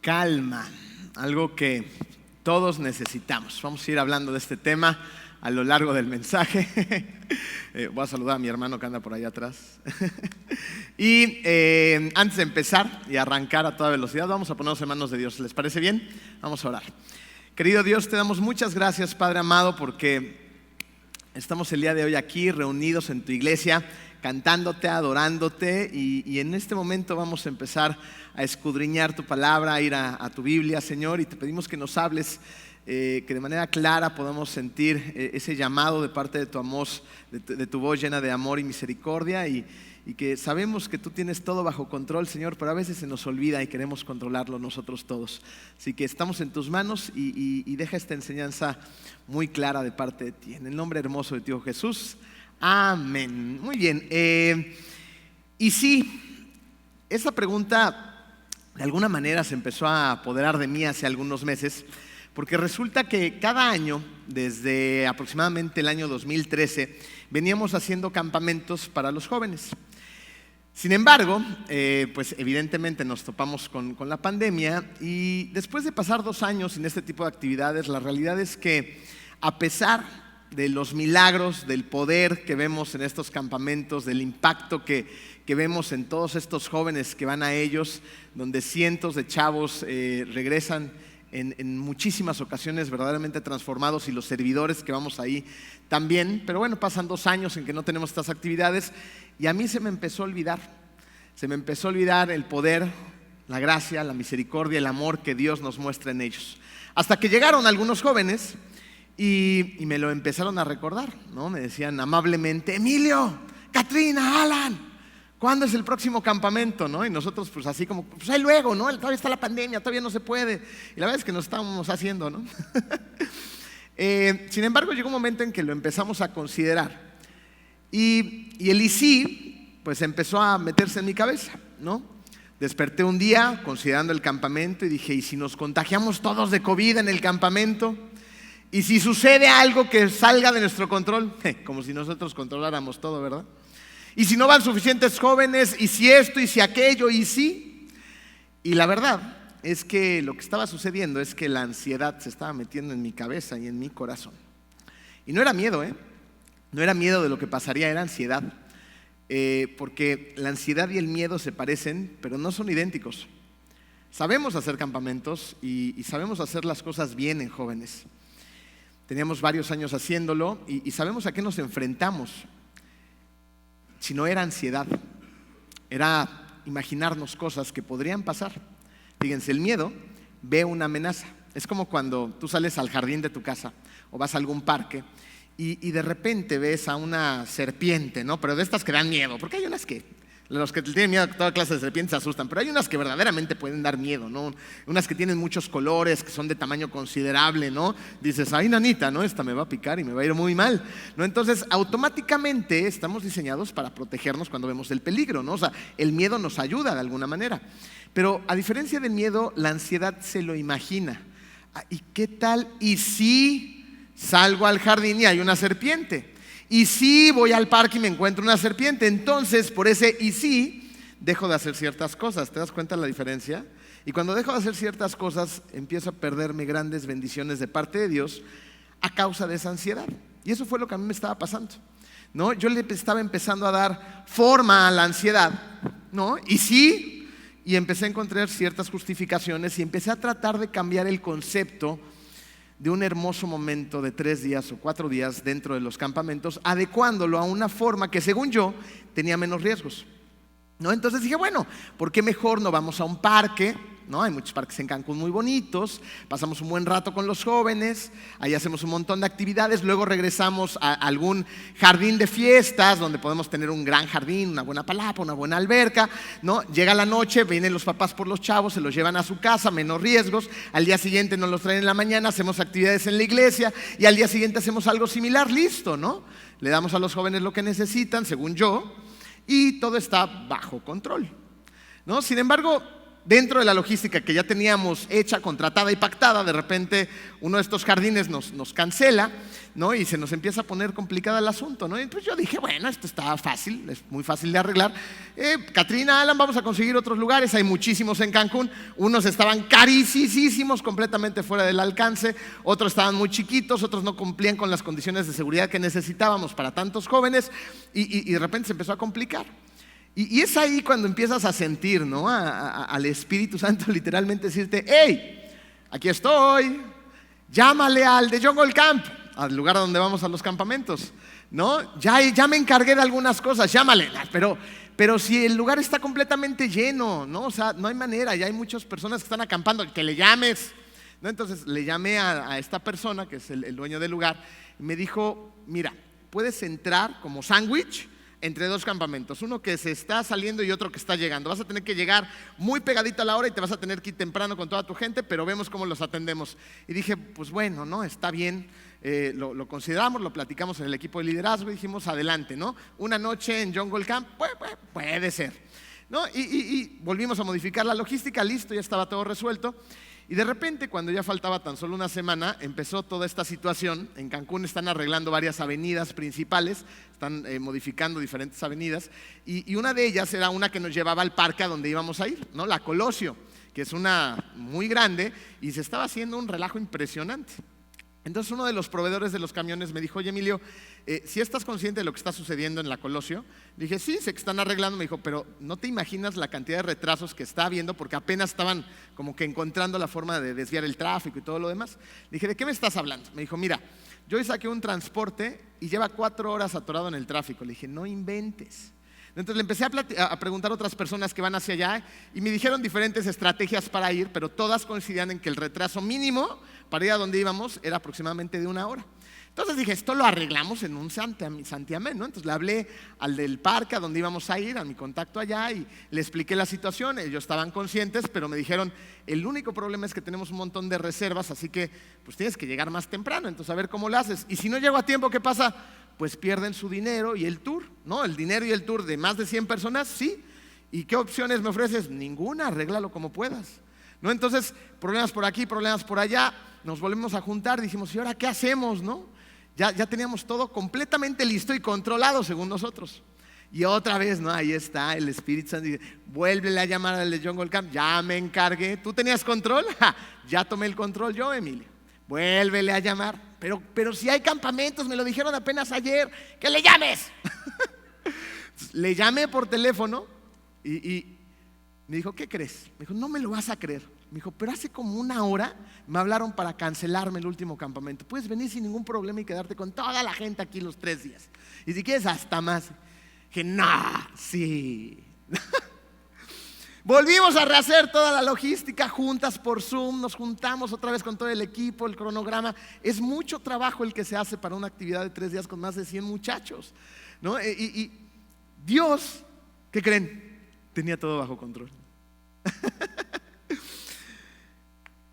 calma, algo que todos necesitamos. Vamos a ir hablando de este tema a lo largo del mensaje. Voy a saludar a mi hermano que anda por allá atrás. Y antes de empezar y arrancar a toda velocidad, vamos a ponernos en manos de Dios. ¿Les parece bien? Vamos a orar. Querido Dios, te damos muchas gracias, Padre amado, porque estamos el día de hoy aquí reunidos en tu iglesia, cantándote, adorándote, y en este momento vamos a empezar a escudriñar tu palabra, a ir a tu Biblia, Señor, y te pedimos que nos hables, que de manera clara podamos sentir ese llamado de parte de tu amor, de tu voz llena de amor y misericordia, y que sabemos que tú tienes todo bajo control, Señor, pero a veces se nos olvida y queremos controlarlo nosotros todos. Así que estamos en tus manos y deja esta enseñanza muy clara de parte de ti. En el nombre hermoso de tu Hijo Jesús. Amén. Muy bien. Y sí, esta pregunta de alguna manera se empezó a apoderar de mí hace algunos meses, porque resulta que cada año, desde aproximadamente el año 2013, veníamos haciendo campamentos para los jóvenes. Sin embargo, pues evidentemente nos topamos con la pandemia, y después de pasar 2 años en este tipo de actividades, la realidad es que a pesar de los milagros, del poder que vemos en estos campamentos, del impacto que vemos en todos estos jóvenes que van a ellos, donde cientos de chavos regresan en muchísimas ocasiones verdaderamente transformados, y los servidores que vamos ahí también. Pero bueno, pasan 2 años en que no tenemos estas actividades, y a mí se me empezó a olvidar el poder, la gracia, la misericordia, el amor que Dios nos muestra en ellos. Hasta que llegaron algunos jóvenes y me lo empezaron a recordar, ¿no? Me decían amablemente: Emilio, Katrina, Alan, ¿cuándo es el próximo campamento? ¿No? Y nosotros pues así como, pues ahí luego, ¿no? Todavía está la pandemia, todavía no se puede. Y la verdad es que nos estábamos haciendo, ¿no? Sin embargo, llegó un momento en que lo empezamos a considerar. Y el y sí, pues empezó a meterse en mi cabeza, ¿no? Desperté un día considerando el campamento y dije: ¿y si nos contagiamos todos de COVID en el campamento? ¿Y si sucede algo que salga de nuestro control? Como si nosotros controláramos todo, ¿verdad? ¿Y si no van suficientes jóvenes? ¿Y si esto? ¿Y si aquello? ¿Y si? Y la verdad es que lo que estaba sucediendo es que la ansiedad se estaba metiendo en mi cabeza y en mi corazón. Y no era miedo, no era miedo de lo que pasaría, era ansiedad. Porque la ansiedad y el miedo se parecen, pero no son idénticos. Sabemos hacer campamentos y sabemos hacer las cosas bien en jóvenes. Teníamos varios años haciéndolo y sabemos a qué nos enfrentamos. Si no era ansiedad, era imaginarnos cosas que podrían pasar. Fíjense, el miedo ve una amenaza. Es como cuando tú sales al jardín de tu casa o vas a algún parque y de repente ves a una serpiente, ¿no? Pero de estas que dan miedo, porque hay unas que, los que tienen miedo a toda clase de serpientes se asustan, pero hay unas que verdaderamente pueden dar miedo, ¿no? Unas que tienen muchos colores, que son de tamaño considerable, ¿no? Dices: ay, nanita, ¿no? Esta me va a picar y me va a ir muy mal, ¿no? Entonces, automáticamente estamos diseñados para protegernos cuando vemos el peligro, ¿no? O sea, el miedo nos ayuda de alguna manera. Pero a diferencia del miedo, la ansiedad se lo imagina. ¿Y qué tal? ¿Y si salgo al jardín y hay una serpiente? ¿Y si voy al parque y me encuentro una serpiente? Entonces, por ese y si, dejo de hacer ciertas cosas. ¿Te das cuenta de la diferencia? Y cuando dejo de hacer ciertas cosas, empiezo a perderme grandes bendiciones de parte de Dios a causa de esa ansiedad. Y eso fue lo que a mí me estaba pasando, ¿no? Yo le estaba empezando a dar forma a la ansiedad, ¿no? Y sí, y empecé a encontrar ciertas justificaciones y empecé a tratar de cambiar el concepto de un hermoso momento de 3 días o 4 días dentro de los campamentos, adecuándolo a una forma que, según yo, tenía menos riesgos, ¿no? Entonces dije: bueno, ¿por qué mejor no vamos a un parque? ¿No? Hay muchos parques en Cancún muy bonitos, pasamos un buen rato con los jóvenes, ahí hacemos un montón de actividades, luego regresamos a algún jardín de fiestas donde podemos tener un gran jardín, una buena palapa, una buena alberca, ¿no? Llega la noche, vienen los papás por los chavos, se los llevan a su casa, menos riesgos, al día siguiente nos los traen en la mañana, hacemos actividades en la iglesia y al día siguiente hacemos algo similar, listo, ¿no? Le damos a los jóvenes lo que necesitan, según yo, y todo está bajo control, ¿no? Sin embargo, dentro de la logística que ya teníamos hecha, contratada y pactada, de repente uno de estos jardines nos cancela, ¿no? Y se nos empieza a poner complicado el asunto, ¿no? Y pues yo dije, bueno, esto está fácil, es muy fácil de arreglar. Catrina, Alan, vamos a conseguir otros lugares, hay muchísimos en Cancún. Unos estaban carísimos, completamente fuera del alcance, otros estaban muy chiquitos, otros no cumplían con las condiciones de seguridad que necesitábamos para tantos jóvenes, y de repente se empezó a complicar. Y es ahí cuando empiezas a sentir, ¿no? Al Espíritu Santo literalmente decirte, hey, aquí estoy, llámale al de Jungle Camp, al lugar donde vamos a los campamentos, ¿no? Ya me encargué de algunas cosas, llámale, pero si el lugar está completamente lleno, ¿no? O sea, no hay manera, ya hay muchas personas que están acampando, que le llames, ¿no? Entonces le llamé a esta persona, que es el dueño del lugar, y me dijo, mira, puedes entrar como sándwich entre dos campamentos, uno que se está saliendo y otro que está llegando. Vas a tener que llegar muy pegadito a la hora y te vas a tener que ir temprano con toda tu gente, pero vemos cómo los atendemos. Y dije, pues bueno, ¿no? Está bien, lo consideramos, lo platicamos en el equipo de liderazgo y dijimos, adelante, ¿no? Una noche en Jungle Camp, puede ser, ¿no? Y volvimos a modificar la logística, listo, ya estaba todo resuelto. Y de repente, cuando ya faltaba tan solo una semana, empezó toda esta situación. En Cancún están arreglando varias avenidas principales, están modificando diferentes avenidas, y una de ellas era una que nos llevaba al parque a donde íbamos a ir, ¿no? La Colosio, que es una muy grande, y se estaba haciendo un relajo impresionante. Entonces uno de los proveedores de los camiones me dijo, oye Emilio, ¿sí estás consciente de lo que está sucediendo en la Colosio? Le dije, sí, sé que están arreglando. Me dijo, pero no te imaginas la cantidad de retrasos que está habiendo, porque apenas estaban como que encontrando la forma de desviar el tráfico y todo lo demás. Le dije, ¿de qué me estás hablando? Me dijo, mira, yo hoy saqué un transporte y lleva 4 horas atorado en el tráfico. Le dije, no inventes. Entonces le empecé a preguntar a otras personas que van hacia allá y me dijeron diferentes estrategias para ir, pero todas coincidían en que el retraso mínimo para ir a donde íbamos era aproximadamente de 1 hora. Entonces dije, esto lo arreglamos en un santiamén, ¿no? Entonces le hablé al del parque a donde íbamos a ir, a mi contacto allá, y le expliqué la situación. Ellos estaban conscientes, pero me dijeron, el único problema es que tenemos un montón de reservas, así que pues tienes que llegar más temprano, entonces a ver cómo lo haces. Y si no llego a tiempo, ¿qué pasa? Pues pierden su dinero y el tour, ¿no? El dinero y el tour de más de 100 personas, sí. ¿Y qué opciones me ofreces? Ninguna, arréglalo como puedas, ¿no? Entonces, problemas por aquí, problemas por allá, nos volvemos a juntar, dijimos, ¿y ahora qué hacemos, no? Ya teníamos todo completamente listo y controlado según nosotros. Y otra vez, ¿no? Ahí está el Espíritu Santo, dice, vuélvele a llamar al de Jungle Camp, ya me encargué. ¿Tú tenías control? ¡Ja! Ya tomé el control yo, Emilio. Vuélvele a llamar. Pero si hay campamentos, me lo dijeron apenas ayer, que le llames. Le llamé por teléfono y me dijo, ¿qué crees? Me dijo, no me lo vas a creer. Me dijo, pero hace como 1 hora me hablaron para cancelarme el último campamento. Puedes venir sin ningún problema y quedarte con toda la gente aquí los 3 días. Y si quieres hasta más. Dije, no, sí. Volvimos a rehacer toda la logística juntas por Zoom, nos juntamos otra vez con todo el equipo, el cronograma. Es mucho trabajo el que se hace para una actividad de 3 días con más de 100 muchachos, ¿no? Y Dios, ¿qué creen? Tenía todo bajo control.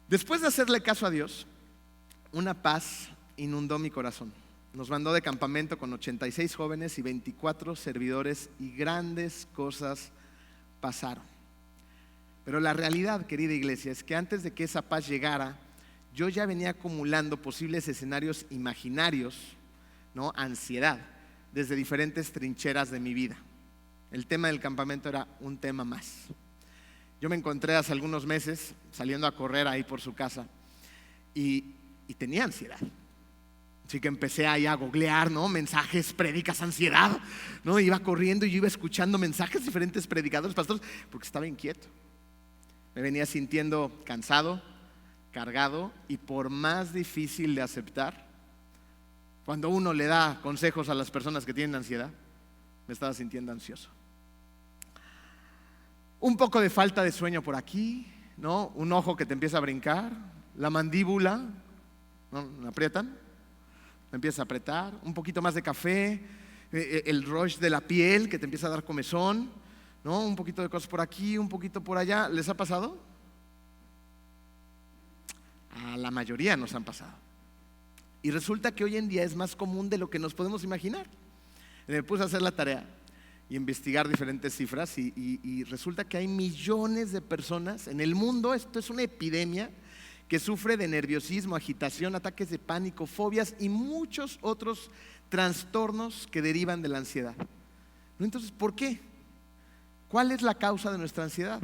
Después de hacerle caso a Dios, una paz inundó mi corazón. Nos mandó de campamento con 86 jóvenes y 24 servidores, y grandes cosas pasaron. Pero la realidad, querida iglesia, es que antes de que esa paz llegara, yo ya venía acumulando posibles escenarios imaginarios, ¿no? Ansiedad, desde diferentes trincheras de mi vida. El tema del campamento era un tema más. Yo me encontré hace algunos meses saliendo a correr ahí por su casa y tenía ansiedad. Así que empecé ahí a googlear, ¿no? Mensajes, prédicas, ansiedad, ¿no? Iba corriendo y yo iba escuchando mensajes de diferentes predicadores, pastores, porque estaba inquieto. Me venía sintiendo cansado, cargado, y por más difícil de aceptar, cuando uno le da consejos a las personas que tienen ansiedad, me estaba sintiendo ansioso. Un poco de falta de sueño por aquí, ¿no? Un ojo que te empieza a brincar, la mandíbula, ¿no? ¿Me aprietan? Me empieza a apretar, un poquito más de café, el rush de la piel que te empieza a dar comezón, ¿no? Un poquito de cosas por aquí, un poquito por allá. ¿Les ha pasado? A la mayoría nos han pasado. Y resulta que hoy en día es más común de lo que nos podemos imaginar. Me puse a hacer la tarea y investigar diferentes cifras y resulta que hay millones de personas en el mundo, esto es una epidemia, que sufre de nerviosismo, agitación, ataques de pánico, fobias y muchos otros trastornos que derivan de la ansiedad. Entonces, ¿por qué? ¿Cuál es la causa de nuestra ansiedad?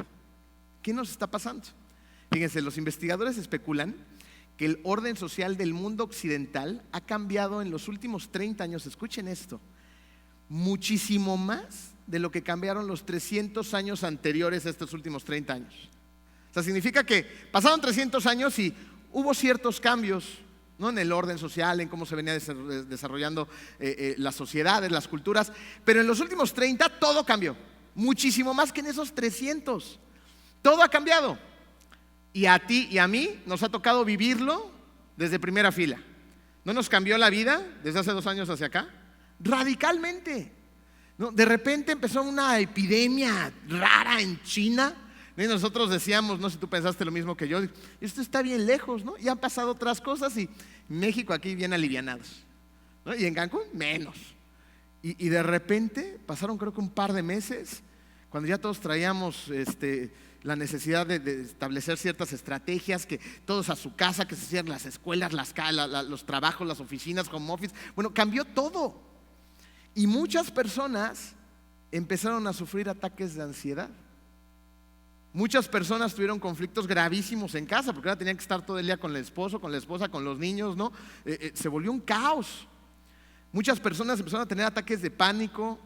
¿Qué nos está pasando? Fíjense, los investigadores especulan que el orden social del mundo occidental ha cambiado en los últimos 30 años, escuchen esto, muchísimo más de lo que cambiaron los 300 años anteriores a estos últimos 30 años. O sea, significa que pasaron 300 años y hubo ciertos cambios, ¿no?, en el orden social, en cómo se venía desarrollando las sociedades, las culturas, pero en los últimos 30 todo cambió, muchísimo más que en esos 300. Todo ha cambiado. Y a ti y a mí nos ha tocado vivirlo desde primera fila. ¿No nos cambió la vida desde hace 2 años hacia acá? Radicalmente, ¿no? De repente empezó una epidemia rara en China, ¿no? Y nosotros decíamos, no sé si tú pensaste lo mismo que yo, esto está bien lejos, ¿no? Y han pasado otras cosas y México aquí bien alivianados, ¿no? Y en Cancún menos. Y de repente pasaron creo que un par de meses, cuando ya todos traíamos la necesidad de establecer ciertas estrategias, que todos a su casa, que se cierren las escuelas, los trabajos, las oficinas, home office. Bueno, cambió todo. Y muchas personas empezaron a sufrir ataques de ansiedad. Muchas personas tuvieron conflictos gravísimos en casa, porque ahora tenían que estar todo el día con el esposo, con la esposa, con los niños, ¿no? Se volvió un caos. Muchas personas empezaron a tener ataques de pánico,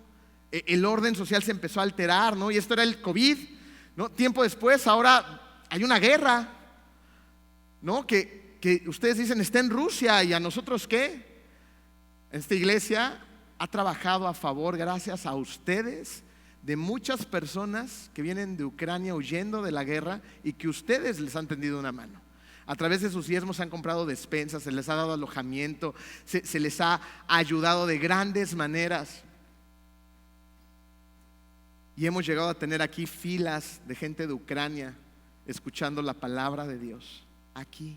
el orden social se empezó a alterar, ¿no? Y esto era el COVID, ¿no? Tiempo después, ahora hay una guerra, ¿no? Que ustedes dicen está en Rusia, ¿y a nosotros qué? Esta iglesia ha trabajado a favor, gracias a ustedes, de muchas personas que vienen de Ucrania huyendo de la guerra y que ustedes les han tendido una mano. A través de sus diezmos han comprado despensas, se les ha dado alojamiento, se les ha ayudado de grandes maneras. Y hemos llegado a tener aquí filas de gente de Ucrania escuchando la palabra de Dios. Aquí.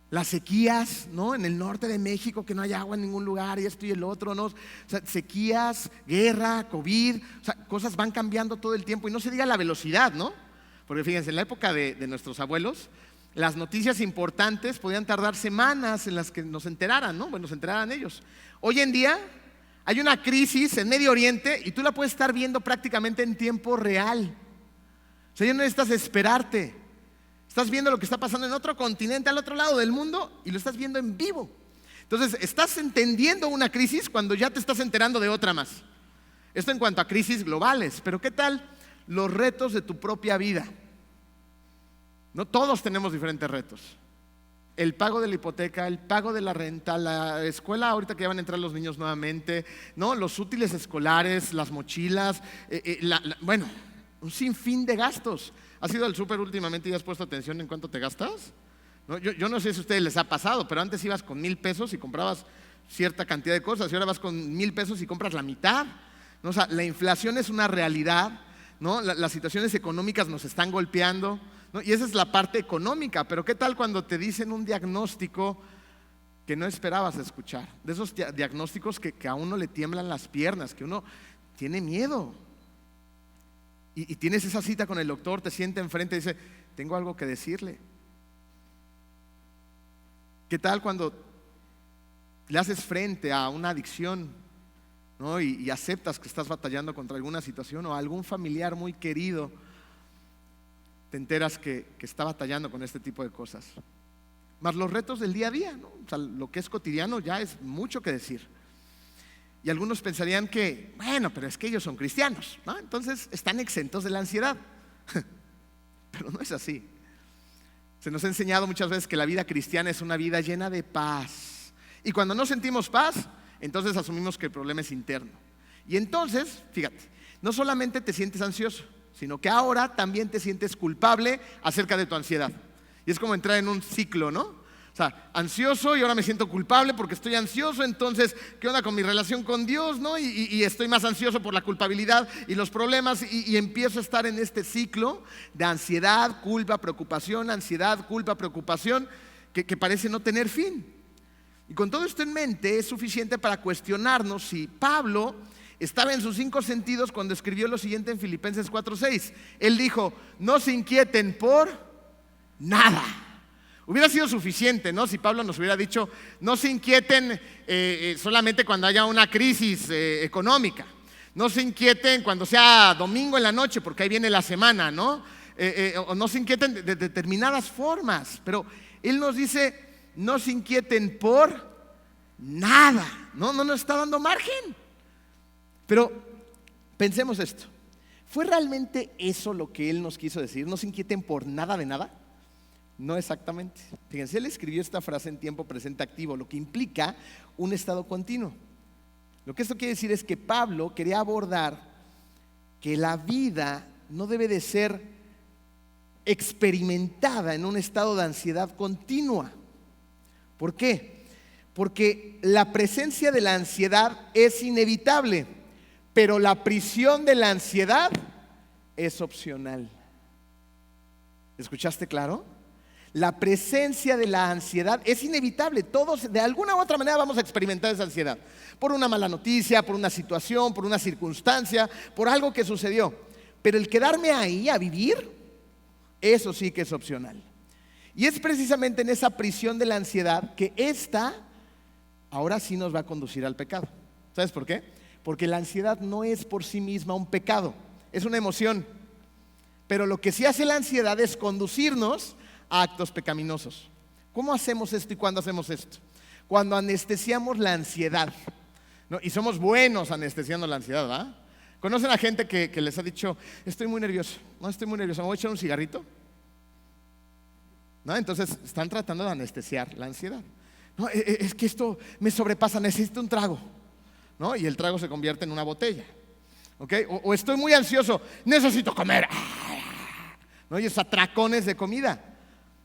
Las sequías, ¿no?, en el norte de México, que no hay agua en ningún lugar y esto y el otro, ¿no? O sea, sequías, guerra, COVID, o sea, cosas van cambiando todo el tiempo y no se diga la velocidad, ¿no? Porque fíjense, en la época de nuestros abuelos, las noticias importantes podían tardar semanas en las que nos enteraran, ¿no? Bueno, nos enteraran ellos. Hoy en día hay una crisis en Medio Oriente y tú la puedes estar viendo prácticamente en tiempo real. O sea, ya no necesitas esperarte. Estás viendo lo que está pasando en otro continente, al otro lado del mundo, y lo estás viendo en vivo. Entonces, estás entendiendo una crisis cuando ya te estás enterando de otra más. Esto en cuanto a crisis globales, pero ¿qué tal los retos de tu propia vida? No todos tenemos diferentes retos. El pago de la hipoteca, el pago de la renta, la escuela ahorita que ya van a entrar los niños nuevamente, ¿no? Los útiles escolares, las mochilas, bueno, un sinfín de gastos. ¿Has ido al súper últimamente y has puesto atención en cuánto te gastas? ¿No? Yo no sé si a ustedes les ha pasado, pero antes ibas con 1,000 pesos y comprabas cierta cantidad de cosas y ahora vas con 1,000 pesos y compras la mitad, ¿no? O sea, la inflación es una realidad, ¿no? Las situaciones económicas nos están golpeando, ¿no? Y esa es la parte económica, pero ¿qué tal cuando te dicen un diagnóstico que no esperabas escuchar? De esos diagnósticos que a uno le tiemblan las piernas, que uno tiene miedo. Y tienes esa cita con el doctor, te sienta enfrente y dice, tengo algo que decirle. ¿Qué tal cuando le haces frente a una adicción, ¿no? y aceptas que estás batallando contra alguna situación o algún familiar muy querido, te enteras que está batallando con este tipo de cosas? Más los retos del día a día, ¿no? O sea, lo que es cotidiano ya es mucho que decir. Y algunos pensarían que, bueno, pero es que ellos son cristianos, ¿no? Entonces están exentos de la ansiedad. Pero no es así. Se nos ha enseñado muchas veces que la vida cristiana es una vida llena de paz. Y cuando no sentimos paz, entonces asumimos que el problema es interno. Y entonces, fíjate, no solamente te sientes ansioso, sino que ahora también te sientes culpable acerca de tu ansiedad. Y es como entrar en un ciclo, ¿no? O sea, ansioso y ahora me siento culpable porque estoy ansioso, entonces, ¿qué onda con mi relación con Dios, no? Y estoy más ansioso por la culpabilidad y los problemas y empiezo a estar en este ciclo de ansiedad, culpa, preocupación, ansiedad, culpa, preocupación, que parece no tener fin. Y con todo esto en mente es suficiente para cuestionarnos si Pablo estaba en sus 5 sentidos cuando escribió lo siguiente en Filipenses 4:6. Él dijo: no se inquieten por nada. Hubiera sido suficiente, ¿no? Si Pablo nos hubiera dicho: no se inquieten solamente cuando haya una crisis económica. No se inquieten cuando sea domingo en la noche, porque ahí viene la semana, ¿no? O no se inquieten de determinadas formas. Pero él nos dice: no se inquieten por nada. No nos está dando margen. Pero pensemos esto: ¿fue realmente eso lo que él nos quiso decir? ¿No se inquieten por nada de nada? No exactamente. Fíjense, él escribió esta frase en tiempo presente activo, lo que implica un estado continuo. Lo que esto quiere decir es que Pablo quería abordar que la vida no debe de ser experimentada en un estado de ansiedad continua. ¿Por qué? Porque la presencia de la ansiedad es inevitable, pero la prisión de la ansiedad es opcional. ¿Escuchaste claro? La presencia de la ansiedad es inevitable. Todos de alguna u otra manera vamos a experimentar esa ansiedad. Por una mala noticia, por una situación, por una circunstancia, por algo que sucedió. Pero el quedarme ahí a vivir, eso sí que es opcional. Y es precisamente en esa prisión de la ansiedad que esta ahora sí nos va a conducir al pecado. ¿Sabes por qué? Porque la ansiedad no es por sí misma un pecado, es una emoción. Pero lo que sí hace la ansiedad es conducirnos a actos pecaminosos. ¿Cómo hacemos esto y cuándo hacemos esto? Cuando anestesiamos la ansiedad, ¿no? Y somos buenos anestesiando la ansiedad, ¿verdad? ¿Conocen a gente que les ha dicho: estoy muy nervioso, no estoy muy nervioso, me voy a echar un cigarrito? ¿No? Entonces están tratando de anestesiar la ansiedad. No, es que esto me sobrepasa, necesito un trago, ¿no? Y el trago se convierte en una botella, ¿ok? O estoy muy ansioso, necesito comer, ¿no? Y esos atracones de comida,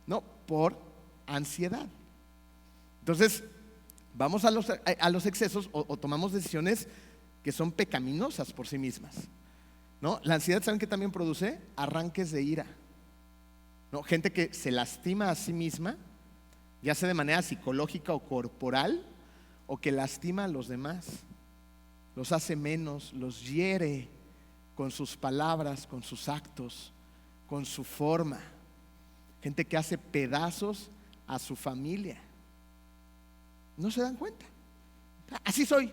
¿no? Por ansiedad. Entonces vamos a los excesos o tomamos decisiones que son pecaminosas por sí mismas, ¿no? La ansiedad, ¿saben qué también produce? Arranques de ira, ¿no? Gente que se lastima a sí misma, ya sea de manera psicológica o corporal, o que lastima a los demás, los hace menos, los hiere con sus palabras, con sus actos, con su forma. Gente que hace pedazos a su familia. No se dan cuenta. Así soy.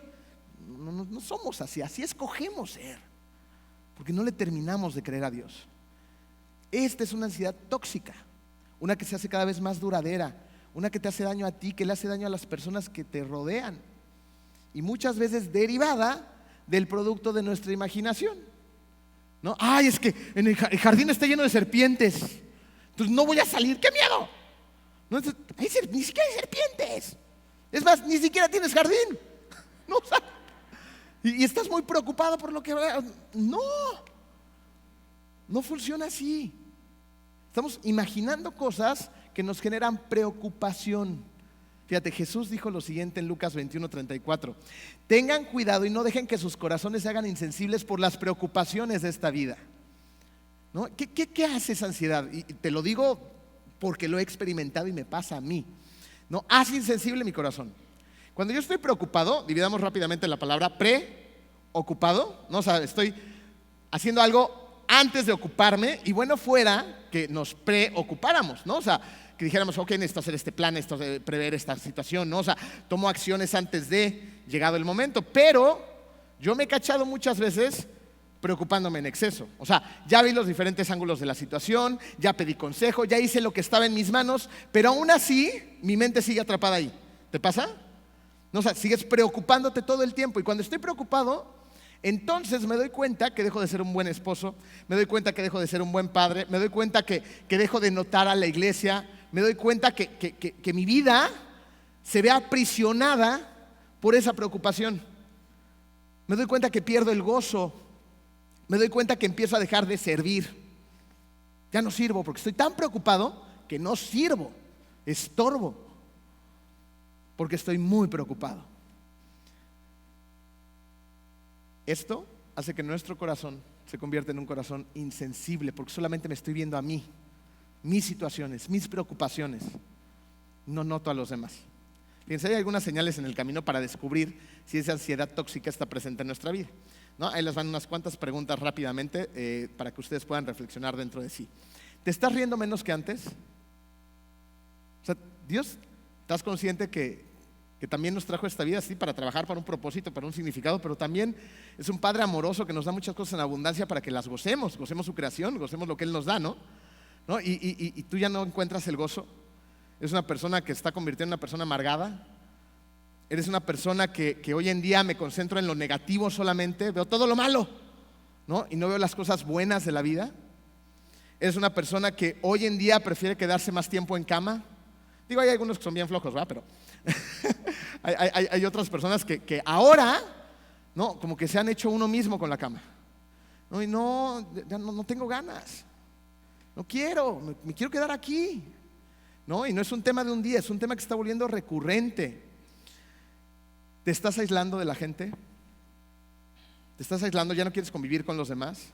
No somos así, así escogemos ser, porque no le terminamos de creer a Dios. Esta es una ansiedad tóxica, una que se hace cada vez más duradera, una que te hace daño a ti, que le hace daño a las personas que te rodean, y muchas veces derivada del producto de nuestra imaginación, ¿no? Ay, es que en el jardín está lleno de serpientes, entonces no voy a salir, ¡qué miedo! No, ni siquiera hay serpientes. Es más, ni siquiera tienes jardín. No, o sea, y estás muy preocupado por lo que... No funciona así. Estamos imaginando cosas que nos generan preocupación. Fíjate, Jesús dijo lo siguiente en Lucas 21:34: tengan cuidado y no dejen que sus corazones se hagan insensibles por las preocupaciones de esta vida, ¿no? ¿Qué hace esa ansiedad? Y te lo digo porque lo he experimentado y me pasa a mí, ¿no? Hace insensible mi corazón. Cuando yo estoy preocupado, dividamos rápidamente la palabra preocupado, ¿no? O sea, estoy haciendo algo antes de ocuparme, y bueno fuera que nos preocupáramos, ¿no? O sea, que dijéramos: ok, necesito hacer este plan, necesito prever esta situación, ¿no? O sea, tomo acciones antes de llegado el momento. Pero yo me he cachado muchas veces preocupándome en exceso. O sea, ya vi los diferentes ángulos de la situación, ya pedí consejo, ya hice lo que estaba en mis manos, pero aún así mi mente sigue atrapada ahí. ¿Te pasa? No, o sea, sigues preocupándote todo el tiempo, y cuando estoy preocupado, entonces me doy cuenta que dejo de ser un buen esposo, me doy cuenta que dejo de ser un buen padre, me doy cuenta que dejo de notar a la iglesia, me doy cuenta que mi vida se ve aprisionada por esa preocupación. Me doy cuenta que pierdo el gozo, me doy cuenta que empiezo a dejar de servir. Ya no sirvo porque estoy tan preocupado que no sirvo, estorbo, porque estoy muy preocupado. Esto hace que nuestro corazón se convierta en un corazón insensible, porque solamente me estoy viendo a mí, mis situaciones, mis preocupaciones. No noto a los demás. Fíjense, hay algunas señales en el camino para descubrir si esa ansiedad tóxica está presente en nuestra vida. ¿no? Ahí les van unas cuantas preguntas rápidamente para que ustedes puedan reflexionar dentro de sí. ¿Te estás riendo menos que antes? O sea, Dios, ¿estás consciente que también nos trajo esta vida así para trabajar para un propósito, para un significado, pero también es un Padre amoroso que nos da muchas cosas en abundancia para que las gocemos su creación, gocemos lo que Él nos da, ¿no? Y tú ya no encuentras el gozo. Es una persona que está convirtiendo en una persona amargada. Eres una persona que hoy en día me concentro en lo negativo solamente, veo todo lo malo, ¿no? Y no veo las cosas buenas de la vida. Eres una persona que hoy en día prefiere quedarse más tiempo en cama. Digo, hay algunos que son bien flojos, ¿verdad? Pero hay otras personas que ahora, ¿no? Como que se han hecho uno mismo con la cama, ¿no? Y ya no tengo ganas, no quiero, me quiero quedar aquí, ¿no? Y no es un tema de un día, es un tema que está volviendo recurrente. ¿Te estás aislando de la gente? ¿Te estás aislando? ¿Ya no quieres convivir con los demás?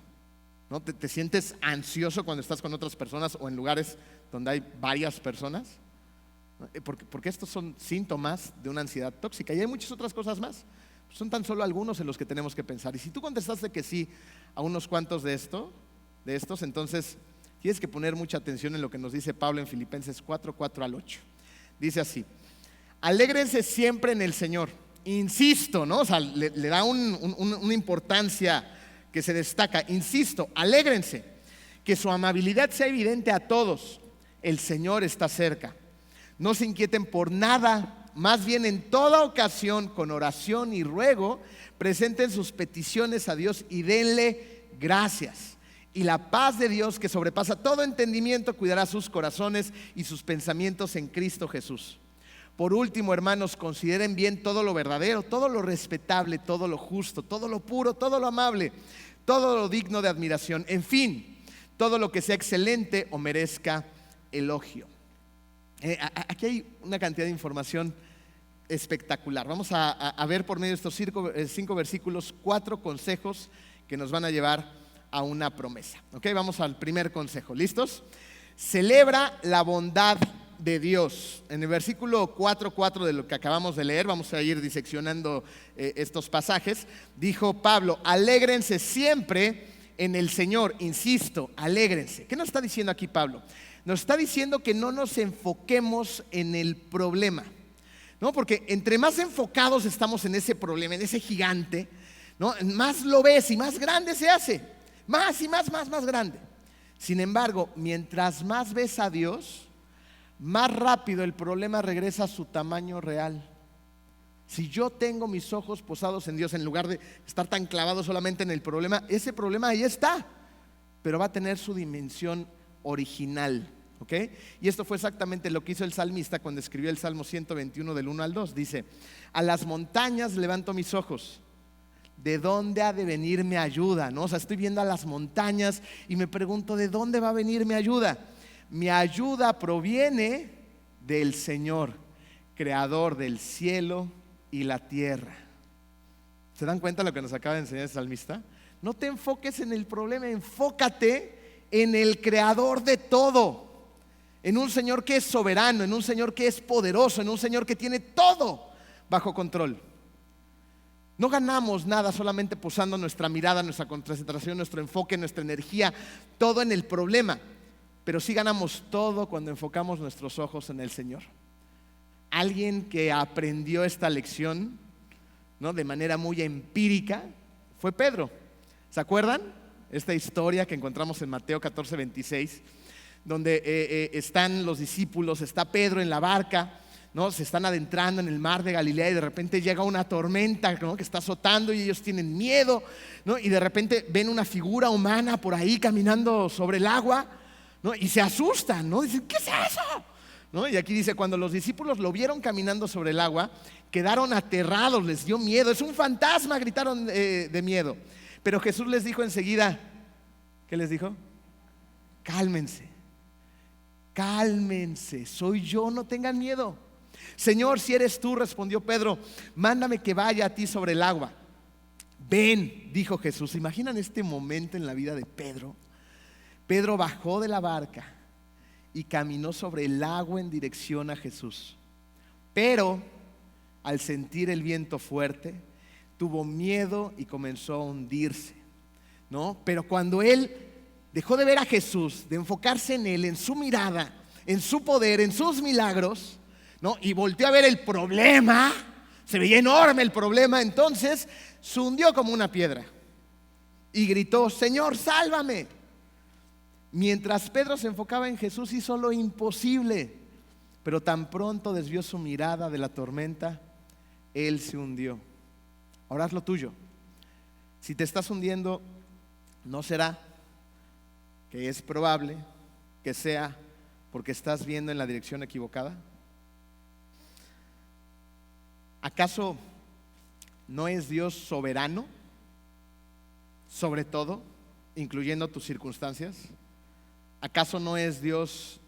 ¿No? ¿Te sientes ansioso cuando estás con otras personas o en lugares donde hay varias personas? Porque estos son síntomas de una ansiedad tóxica. Y hay muchas otras cosas más. Son tan solo algunos en los que tenemos que pensar. Y si tú contestaste que sí a unos cuantos de estos, entonces tienes que poner mucha atención en lo que nos dice Pablo en Filipenses 4:4 al 8. Dice así: alégrense siempre en el Señor. Insisto, ¿no? O sea, le da una importancia que se destaca. Insisto, alégrense, que su amabilidad sea evidente a todos. El Señor está cerca. No se inquieten por nada, más bien en toda ocasión, con oración y ruego, presenten sus peticiones a Dios y denle gracias. Y la paz de Dios, que sobrepasa todo entendimiento, cuidará sus corazones y sus pensamientos en Cristo Jesús. Por último, hermanos, consideren bien todo lo verdadero, todo lo respetable, todo lo justo, todo lo puro, todo lo amable, todo lo digno de admiración, en fin, todo lo que sea excelente o merezca elogio. Aquí hay una cantidad de información espectacular. Vamos a ver por medio de estos 5 versículos 4 consejos que nos van a llevar a una promesa. ¿Ok? Vamos al primer consejo. ¿Listos? Celebra la bondad de Dios. En el versículo 4:4 de lo que acabamos de leer, vamos a ir diseccionando estos pasajes. Dijo Pablo: alégrense siempre en el Señor. Insisto, alégrense. ¿Qué nos está diciendo aquí Pablo? Nos está diciendo que no nos enfoquemos en el problema, ¿no? Porque entre más enfocados estamos en ese problema, en ese gigante, ¿no? Más lo ves y más grande se hace, más y más grande. Sin embargo, mientras más ves a Dios, más rápido el problema regresa a su tamaño real. Si yo tengo mis ojos posados en Dios, en lugar de estar tan clavado solamente en el problema, ese problema ahí está, pero va a tener su dimensión original. ¿Ok? Y esto fue exactamente lo que hizo el salmista cuando escribió el Salmo 121 del 1 al 2. Dice: a las montañas levanto mis ojos, ¿de dónde ha de venir mi ayuda? ¿No? O sea, estoy viendo a las montañas y me pregunto, ¿de dónde va a venir mi ayuda? Mi ayuda proviene del Señor, creador del cielo y la tierra. ¿Se dan cuenta de lo que nos acaba de enseñar el salmista? No te enfoques en el problema, enfócate en el creador de todo, en un Señor que es soberano, en un Señor que es poderoso, en un Señor que tiene todo bajo control. No ganamos nada solamente posando nuestra mirada, nuestra concentración, nuestro enfoque, nuestra energía, todo en el problema, pero sí ganamos todo cuando enfocamos nuestros ojos en el Señor. Alguien que aprendió esta lección, ¿no?, de manera muy empírica fue Pedro. ¿Se acuerdan? Esta historia que encontramos en Mateo 14:26, donde están los discípulos, está Pedro en la barca, ¿no? Se están adentrando en el mar de Galilea y de repente llega una tormenta, ¿no?, que está azotando y ellos tienen miedo, ¿no? Y de repente ven una figura humana por ahí caminando sobre el agua, ¿no? Y se asustan, ¿no? Dicen, ¿qué es eso? ¿No? Y aquí dice, cuando los discípulos lo vieron caminando sobre el agua, quedaron aterrados, les dio miedo. Es un fantasma, gritaron de miedo. Pero Jesús les dijo enseguida, ¿qué les dijo? Cálmense, soy yo, no tengan miedo. Señor, si eres tú, respondió Pedro, mándame que vaya a ti sobre el agua. Ven, dijo Jesús. ¿Se imaginan este momento en la vida de Pedro? Pedro bajó de la barca y caminó sobre el agua en dirección a Jesús. Pero al sentir el viento fuerte, tuvo miedo y comenzó a hundirse, ¿no? Pero cuando él dejó de ver a Jesús, de enfocarse en él, en su mirada, en su poder, en sus milagros, ¿no? Y volteó a ver el problema, se veía enorme el problema, entonces se hundió como una piedra y gritó: Señor, sálvame. Mientras Pedro se enfocaba en Jesús, hizo lo imposible, pero tan pronto desvió su mirada de la tormenta, él se hundió. Ahora haz lo tuyo. Si te estás hundiendo, ¿no será que es probable que sea porque estás viendo en la dirección equivocada? ¿Acaso no es Dios soberano sobre todo, incluyendo tus circunstancias? ¿Acaso no es Dios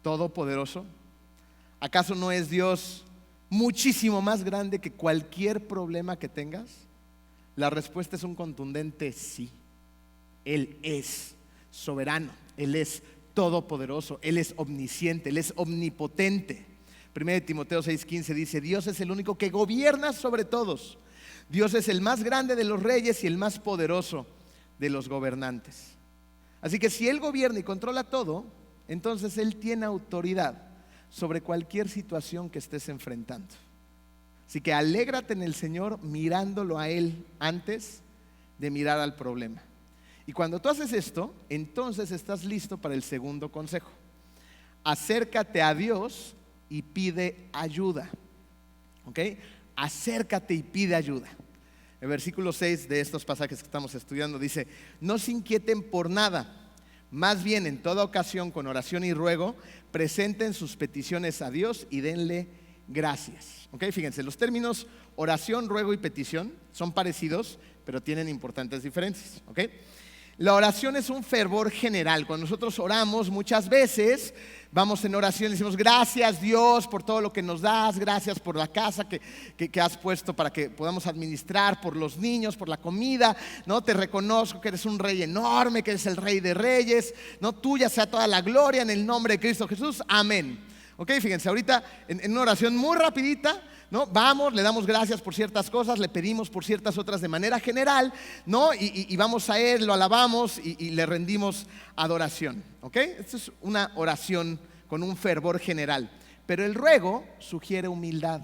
todopoderoso? ¿Acaso no es Dios muchísimo más grande que cualquier problema que tengas? La respuesta es un contundente sí. Él es soberano, Él es todopoderoso, Él es omnisciente, Él es omnipotente. 1 Timoteo 6:15 dice: Dios es el único que gobierna sobre todos. Dios es el más grande de los reyes y el más poderoso de los gobernantes. Así que si Él gobierna y controla todo, entonces Él tiene autoridad sobre cualquier situación que estés enfrentando. Así que alégrate en el Señor mirándolo a Él antes de mirar al problema. Y cuando tú haces esto, entonces estás listo para el segundo consejo. Acércate a Dios y pide ayuda. ¿Ok? Acércate y pide ayuda. El versículo 6 de estos pasajes que estamos estudiando dice: no se inquieten por nada, más bien en toda ocasión con oración y ruego presenten sus peticiones a Dios y denle gracias. ¿Ok? Fíjense, los términos oración, ruego y petición son parecidos, pero tienen importantes diferencias. ¿Ok? La oración es un fervor general. Cuando nosotros oramos, muchas veces vamos en oración y decimos: gracias Dios por todo lo que nos das, gracias por la casa que has puesto para que podamos administrar, por los niños, por la comida, ¿no? Te reconozco que eres un rey enorme, que eres el rey de reyes, ¿no? Tuya sea toda la gloria en el nombre de Cristo Jesús, amén. Ok, fíjense, ahorita en una oración muy rapidita, ¿no? Vamos, le damos gracias por ciertas cosas, le pedimos por ciertas otras de manera general, ¿no? Y vamos a Él, lo alabamos y le rendimos adoración. ¿Ok? Esto es una oración con un fervor general. Pero el ruego sugiere humildad.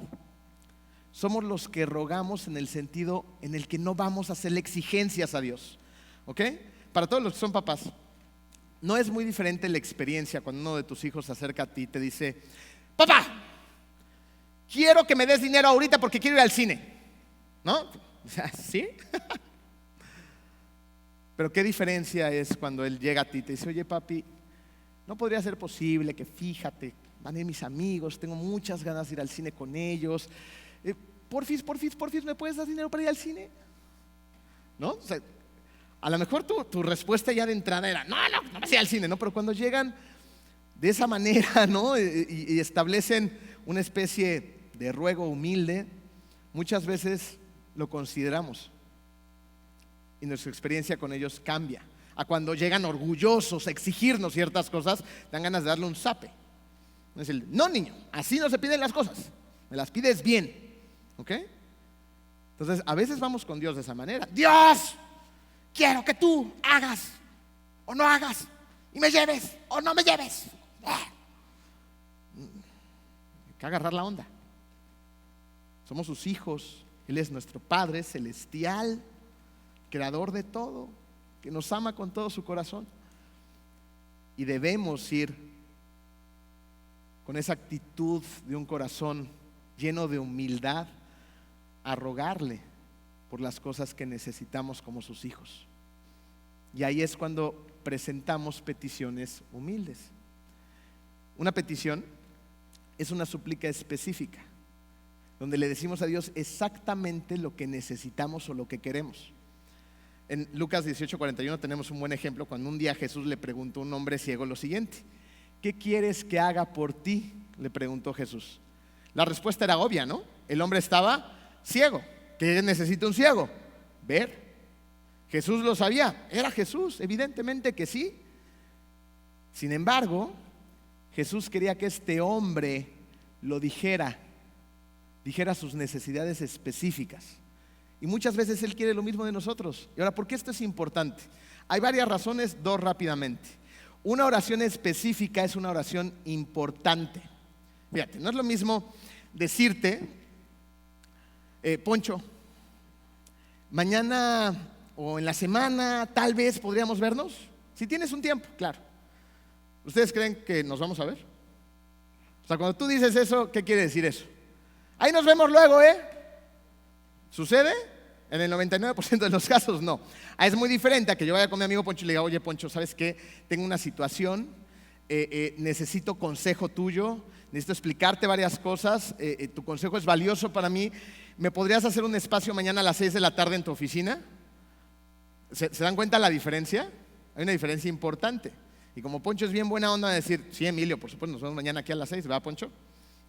Somos los que rogamos en el sentido en el que no vamos a hacerle exigencias a Dios. ¿Ok? Para todos los que son papás, no es muy diferente la experiencia cuando uno de tus hijos se acerca a ti y te dice: papá, quiero que me des dinero ahorita porque quiero ir al cine, ¿no? O sea, ¿sí? Pero qué diferencia es cuando él llega a ti y te dice: oye papi, no podría ser posible que, fíjate, van a ir mis amigos, tengo muchas ganas de ir al cine con ellos, porfis, ¿me puedes dar dinero para ir al cine? ¿No? O sea, a lo mejor tu respuesta ya de entrada era: no vas a ir al cine, ¿no? Pero cuando llegan de esa manera, ¿no? Y establecen una especie de ruego humilde, muchas veces lo consideramos y nuestra experiencia con ellos cambia. A cuando llegan orgullosos a exigirnos ciertas cosas, dan ganas de darle un zape. Es decir: no niño, así no se piden las cosas, me las pides bien. ¿Ok? Entonces a veces vamos con Dios de esa manera: Dios, quiero que tú hagas o no hagas, y me lleves o no me lleves. Hay que agarrar la onda. Somos sus hijos, Él es nuestro Padre celestial, creador de todo, que nos ama con todo su corazón. Y debemos ir con esa actitud de un corazón lleno de humildad a rogarle por las cosas que necesitamos como sus hijos. Y ahí es cuando presentamos peticiones humildes. Una petición es una súplica específica, donde le decimos a Dios exactamente lo que necesitamos o lo que queremos. En Lucas 18:41 tenemos un buen ejemplo, cuando un día Jesús le preguntó a un hombre ciego lo siguiente: ¿qué quieres que haga por ti?, le preguntó Jesús. La respuesta era obvia, ¿no? El hombre estaba ciego. ¿Qué necesita un ciego? Ver. Jesús lo sabía, era Jesús, evidentemente que sí. Sin embargo, Jesús quería que este hombre lo dijera sus necesidades específicas. y muchas veces Él quiere lo mismo de nosotros. Y ahora, ¿por qué esto es importante? Hay varias razones, dos rápidamente. Una oración específica es una oración importante. Fíjate, no es lo mismo decirte, Poncho, mañana o en la semana tal vez podríamos vernos, si tienes un tiempo, claro. ¿Ustedes creen que nos vamos a ver? O sea, cuando tú dices eso, ¿qué quiere decir eso? Ahí nos vemos luego, ¿eh? ¿Sucede? En el 99% de los casos no. Es muy diferente a que yo vaya con mi amigo Poncho y le diga, oye Poncho, ¿sabes qué? Tengo una situación, necesito consejo tuyo, necesito explicarte varias cosas, tu consejo es valioso para mí. ¿Me podrías hacer un espacio mañana a las 6 de la tarde en tu oficina? ¿Se dan cuenta la diferencia? Hay una diferencia importante. Y como Poncho es bien buena onda de decir, sí, Emilio, por supuesto, nos vemos mañana aquí a las 6, ¿verdad, Poncho?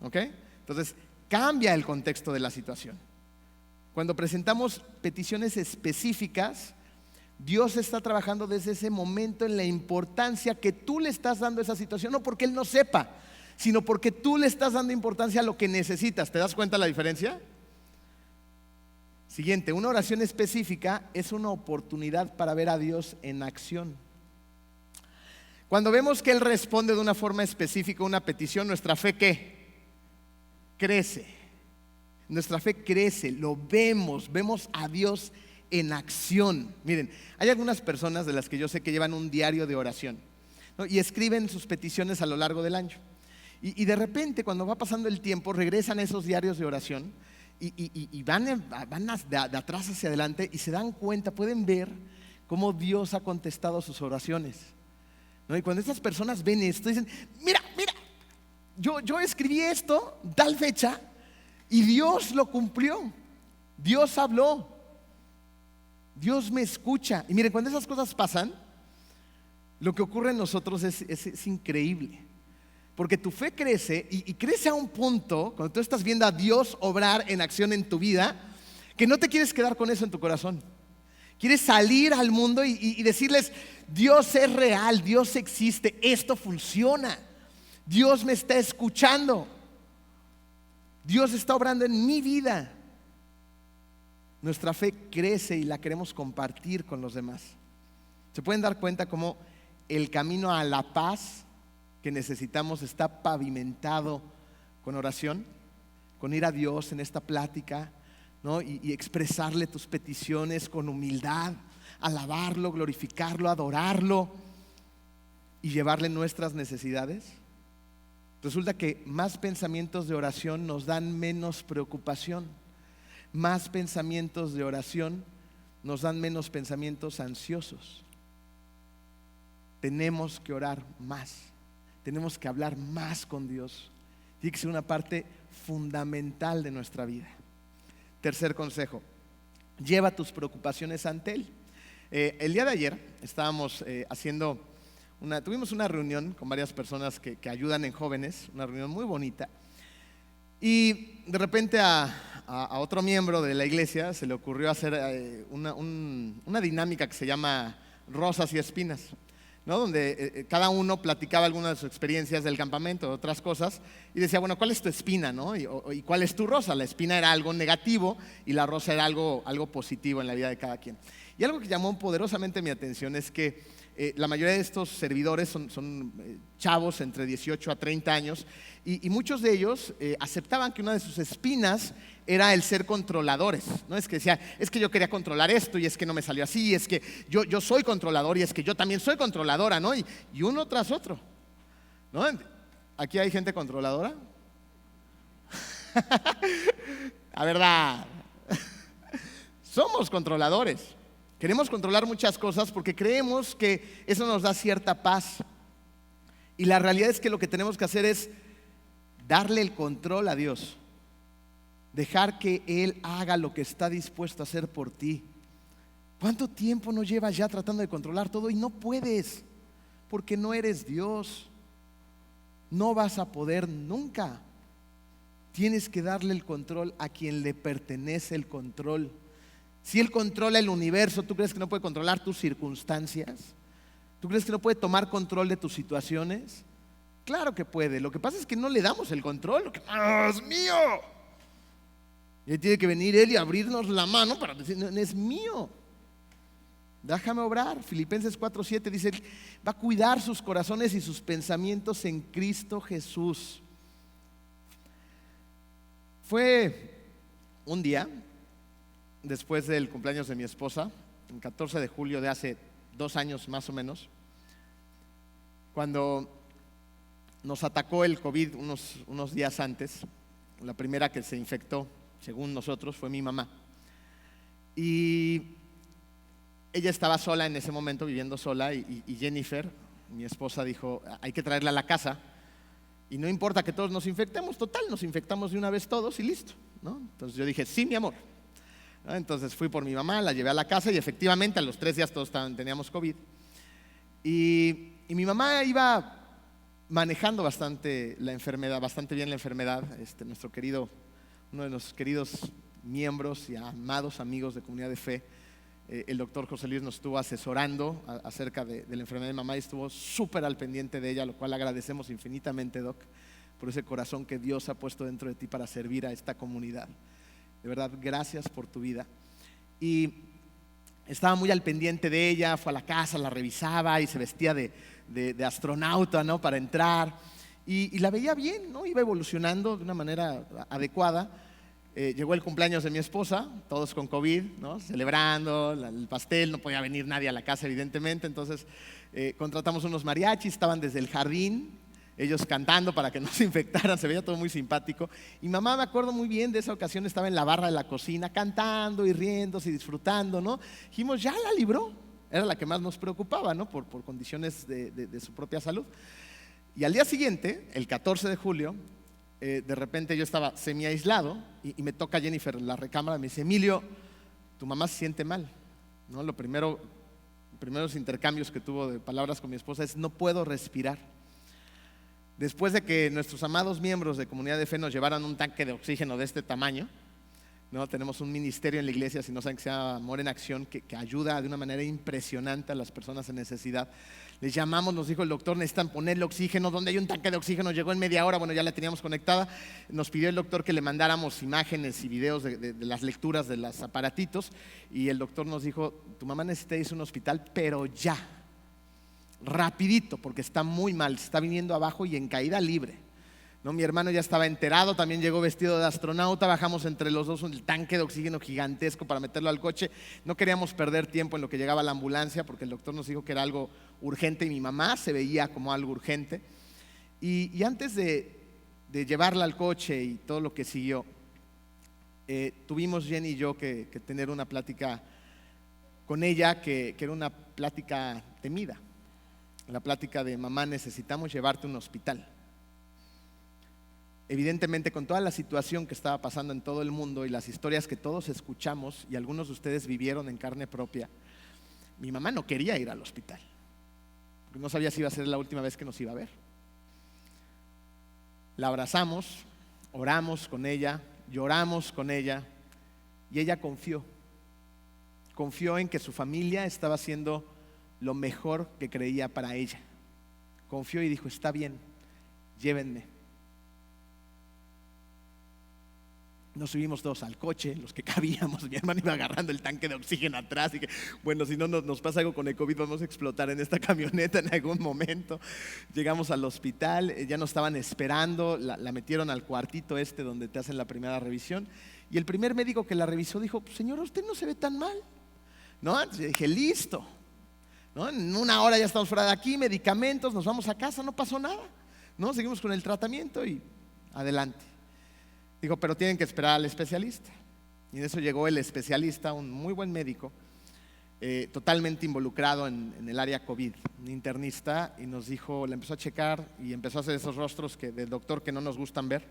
¿Ok? Entonces, cambia el contexto de la situación. Cuando presentamos peticiones específicas, Dios está trabajando desde ese momento en la importancia que tú le estás dando a esa situación, no porque Él no sepa, sino porque tú le estás dando importancia a lo que necesitas. ¿Te das cuenta la diferencia? Siguiente, una oración específica es una oportunidad para ver a Dios en acción. Cuando vemos que Él responde de una forma específica a una petición, nuestra fe ¿qué? Crece. Nuestra fe crece, lo vemos a Dios en acción. Miren, hay algunas personas de las que yo sé que llevan un diario de oración, ¿no? Y escriben sus peticiones a lo largo del año. Y de repente, cuando va pasando el tiempo, regresan a esos diarios de oración y van de atrás hacia adelante y se dan cuenta, pueden ver cómo Dios ha contestado sus oraciones, ¿no? Y cuando estas personas ven esto, dicen, mira, yo escribí esto, tal fecha, y Dios lo cumplió. Dios habló. Dios me escucha. Y miren, cuando esas cosas pasan, lo que ocurre en nosotros es increíble. Porque tu fe crece y crece a un punto, cuando tú estás viendo a Dios obrar en acción en tu vida, que no te quieres quedar con eso en tu corazón. Quieres salir al mundo y decirles, Dios es real, Dios existe, esto funciona. Dios me está escuchando. Dios está obrando en mi vida. Nuestra fe crece y la queremos compartir con los demás. ¿Se pueden dar cuenta cómo el camino a la paz que necesitamos está pavimentado con oración? Con ir a Dios en esta plática, ¿no? y expresarle tus peticiones con humildad, alabarlo, glorificarlo, adorarlo y llevarle nuestras necesidades. Resulta que más pensamientos de oración nos dan menos preocupación. Más pensamientos de oración nos dan menos pensamientos ansiosos. Tenemos que orar más. Tenemos que hablar más con Dios. Tiene que ser una parte fundamental de nuestra vida. Tercer consejo: lleva tus preocupaciones ante Él. El día de ayer estábamos tuvimos una reunión con varias personas que ayudan en jóvenes, una reunión muy bonita. Y de repente a otro miembro de la iglesia se le ocurrió hacer una dinámica que se llama Rosas y Espinas, ¿no? Donde cada uno platicaba algunas de sus experiencias del campamento, otras cosas, y decía, bueno, ¿cuál es tu espina, no? Y ¿cuál es tu rosa? La espina era algo negativo y la rosa era algo positivo en la vida de cada quien. Y algo que llamó poderosamente mi atención es que la mayoría de estos servidores son chavos entre 18 a 30 años y muchos de ellos aceptaban que una de sus espinas era el ser controladores, ¿no? Es que decía, es que yo quería controlar esto y es que no me salió así, es que yo soy controlador y es que yo también soy controladora, ¿no? Y uno tras otro, ¿no? ¿Aquí hay gente controladora? La verdad, somos controladores. Queremos controlar muchas cosas porque creemos que eso nos da cierta paz. Y la realidad es que lo que tenemos que hacer es darle el control a Dios. Dejar que Él haga lo que está dispuesto a hacer por ti. ¿Cuánto tiempo no llevas ya tratando de controlar todo y no puedes? Porque no eres Dios. No vas a poder nunca. Tienes que darle el control a quien le pertenece el control. Si Él controla el universo, ¿tú crees que no puede controlar tus circunstancias? ¿Tú crees que no puede tomar control de tus situaciones? Claro que puede. Lo que pasa es que no le damos el control. ¡Es mío! Y ahí tiene que venir Él y abrirnos la mano para decir, no, no es mío. Déjame obrar. Filipenses 4:7 dice, va a cuidar sus corazones y sus pensamientos en Cristo Jesús. Fue un día después del cumpleaños de mi esposa, el 14 de julio de hace 2 años más o menos, cuando nos atacó el COVID unos días antes. La primera que se infectó, según nosotros, fue mi mamá. Y ella estaba sola en ese momento, viviendo sola, y Jennifer, mi esposa, dijo, hay que traerla a la casa y no importa que todos nos infectemos, total, nos infectamos de una vez todos y listo, ¿no? Entonces yo dije, sí, mi amor, ¿no? Entonces fui por mi mamá, la llevé a la casa y efectivamente a los 3 días todos teníamos COVID. Y mi mamá iba manejando bastante la enfermedad, bastante bien la enfermedad. Uno de nuestros queridos miembros y amados amigos de Comunidad de Fe, el doctor José Luis, nos estuvo asesorando acerca de la enfermedad de mamá y estuvo súper al pendiente de ella, lo cual agradecemos infinitamente, Doc, por ese corazón que Dios ha puesto dentro de ti para servir a esta comunidad. De verdad, gracias por tu vida. Y estaba muy al pendiente de ella, fue a la casa, la revisaba y se vestía de astronauta, ¿no? Para entrar. Y la veía bien, ¿no? Iba evolucionando de una manera adecuada. Llegó el cumpleaños de mi esposa, todos con COVID, ¿no? Celebrando el pastel, no podía venir nadie a la casa evidentemente, entonces contratamos unos mariachis, estaban desde el jardín, ellos cantando para que no se infectaran, se veía todo muy simpático. Y mamá, me acuerdo muy bien de esa ocasión, estaba en la barra de la cocina cantando y riéndose y disfrutando, ¿no? Dijimos, ya la libró, era la que más nos preocupaba, ¿no? Por condiciones de su propia salud. Y al día siguiente, el 14 de julio, de repente yo estaba semi aislado y me toca Jennifer en la recámara, me dice, Emilio, tu mamá se siente mal, ¿no? Los primeros intercambios que tuvo de palabras con mi esposa es, no puedo respirar. Después de que nuestros amados miembros de Comunidad de Fe nos llevaran un tanque de oxígeno de este tamaño, ¿no? Tenemos un ministerio en la iglesia, si no saben, que se llama Amor en Acción, que ayuda de una manera impresionante a las personas en necesidad. Les llamamos, nos dijo el doctor, necesitan ponerle oxígeno. ¿Dónde hay un tanque de oxígeno? Llegó en media hora, bueno, ya la teníamos conectada. Nos pidió el doctor que le mandáramos imágenes y videos de las lecturas de los aparatitos. Y el doctor nos dijo, tu mamá necesita irse a un hospital, pero ya, rapidito, porque está muy mal, se está viniendo abajo y en caída libre, ¿no? Mi hermano ya estaba enterado, también llegó vestido de astronauta, bajamos entre los dos un tanque de oxígeno gigantesco para meterlo al coche. No queríamos perder tiempo en lo que llegaba la ambulancia, porque el doctor nos dijo que era algo urgente y mi mamá se veía como algo urgente. Y antes de llevarla al coche y todo lo que siguió, tuvimos Jenny y yo que tener una plática con ella que era una plática temida. La plática de, mamá, necesitamos llevarte a un hospital. Evidentemente, con toda la situación que estaba pasando en todo el mundo y las historias que todos escuchamos y algunos de ustedes vivieron en carne propia, mi mamá no quería ir al hospital, porque no sabía si iba a ser la última vez que nos iba a ver. La abrazamos, oramos con ella, lloramos con ella y ella confió en que su familia estaba haciendo lo mejor que creía para ella. Confió y dijo, está bien, llévenme. Nos subimos todos al coche, los que cabíamos. Mi hermano iba agarrando el tanque de oxígeno atrás y que, bueno, si no nos pasa algo con el COVID, vamos a explotar en esta camioneta en algún momento. Llegamos al hospital, ya nos estaban esperando, la metieron al cuartito donde te hacen la primera revisión. Y el primer médico que la revisó dijo, señora, usted no se ve tan mal, ¿no? Entonces dije, listo, ¿no? En 1 hora ya estamos fuera de aquí, medicamentos, nos vamos a casa, no pasó nada, ¿no? Seguimos con el tratamiento y adelante. Dijo, pero tienen que esperar al especialista. Y en eso llegó el especialista, un muy buen médico, totalmente involucrado en el área COVID, un internista, y nos dijo, le empezó a checar y empezó a hacer esos rostros del doctor que no nos gustan ver.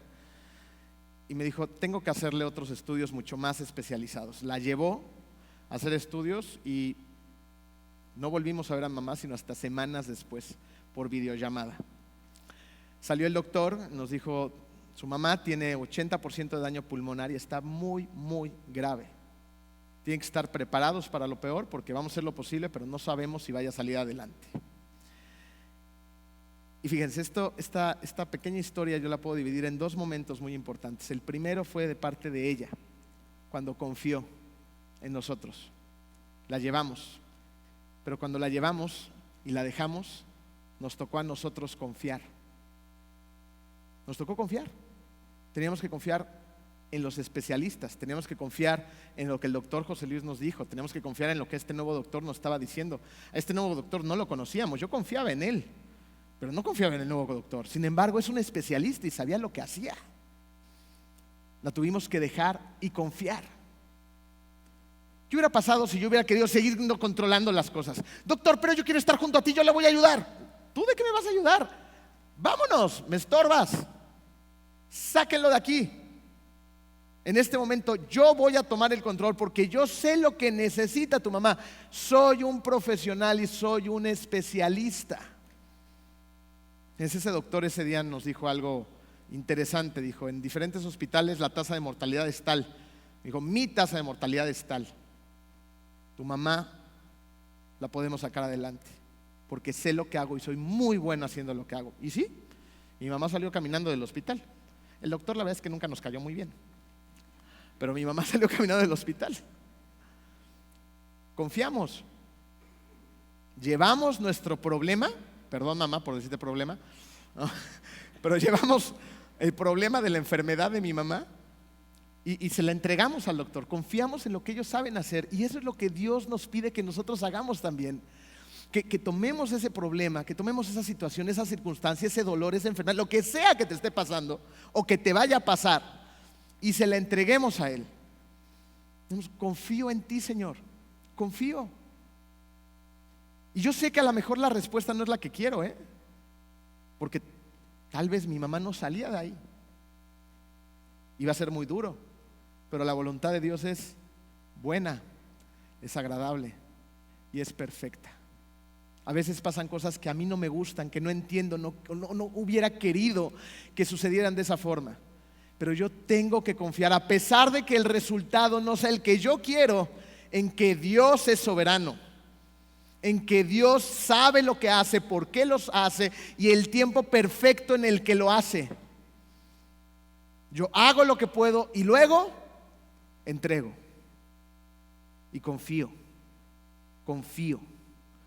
Y me dijo, tengo que hacerle otros estudios mucho más especializados. La llevó a hacer estudios y no volvimos a ver a mamá sino hasta semanas después por videollamada. Salió el doctor, nos dijo, su mamá tiene 80% de daño pulmonar y está muy, muy grave. Tienen que estar preparados para lo peor porque vamos a hacer lo posible, pero no sabemos si vaya a salir adelante. Y fíjense, esta pequeña historia yo la puedo dividir en 2 momentos muy importantes. El primero fue de parte de ella. cuando confió en nosotros. La llevamos, pero cuando la llevamos y la dejamos, nos tocó a nosotros confiar. Nos tocó confiar. Teníamos que confiar en los especialistas, teníamos que confiar en lo que el doctor José Luis nos dijo, teníamos que confiar en lo que este nuevo doctor nos estaba diciendo. A este nuevo doctor no lo conocíamos, yo confiaba en él, pero no confiaba en el nuevo doctor. Sin embargo, es un especialista y sabía lo que hacía. La tuvimos que dejar y confiar. ¿Qué hubiera pasado si yo hubiera querido seguir controlando las cosas? Doctor, pero yo quiero estar junto a ti, yo le voy a ayudar. ¿Tú de qué me vas a ayudar? Vámonos, me estorbas. Sáquenlo de aquí. En este momento yo voy a tomar el control porque yo sé lo que necesita tu mamá. Soy un profesional y soy un especialista. Ese doctor ese día nos dijo algo interesante. Dijo, en diferentes hospitales la tasa de mortalidad es tal. Dijo, mi tasa de mortalidad es tal. Tu mamá la podemos sacar adelante porque sé lo que hago y soy muy bueno haciendo lo que hago. Y sí, mi mamá salió caminando del hospital. El doctor la verdad es que nunca nos cayó muy bien, pero mi mamá salió caminando del hospital. Confiamos. Llevamos nuestro problema, perdón mamá por decirte problema, no, pero llevamos el problema de la enfermedad de mi mamá y se la entregamos al doctor. Confiamos en lo que ellos saben hacer y eso es lo que Dios nos pide que nosotros hagamos también. Que tomemos ese problema, que tomemos esa situación, esa circunstancia, ese dolor, esa enfermedad, lo que sea que te esté pasando o que te vaya a pasar, y se la entreguemos a Él. Confío en ti, Señor, confío. Y yo sé que a lo mejor la respuesta no es la que quiero, porque tal vez mi mamá no salía de ahí. Iba a ser muy duro, pero la voluntad de Dios es buena, es agradable y es perfecta. A veces pasan cosas que a mí no me gustan, que no entiendo, no hubiera querido que sucedieran de esa forma. Pero yo tengo que confiar, a pesar de que el resultado no sea el que yo quiero, en que Dios es soberano, en que Dios sabe lo que hace, por qué los hace y el tiempo perfecto en el que lo hace. Yo hago lo que puedo y luego entrego y confío.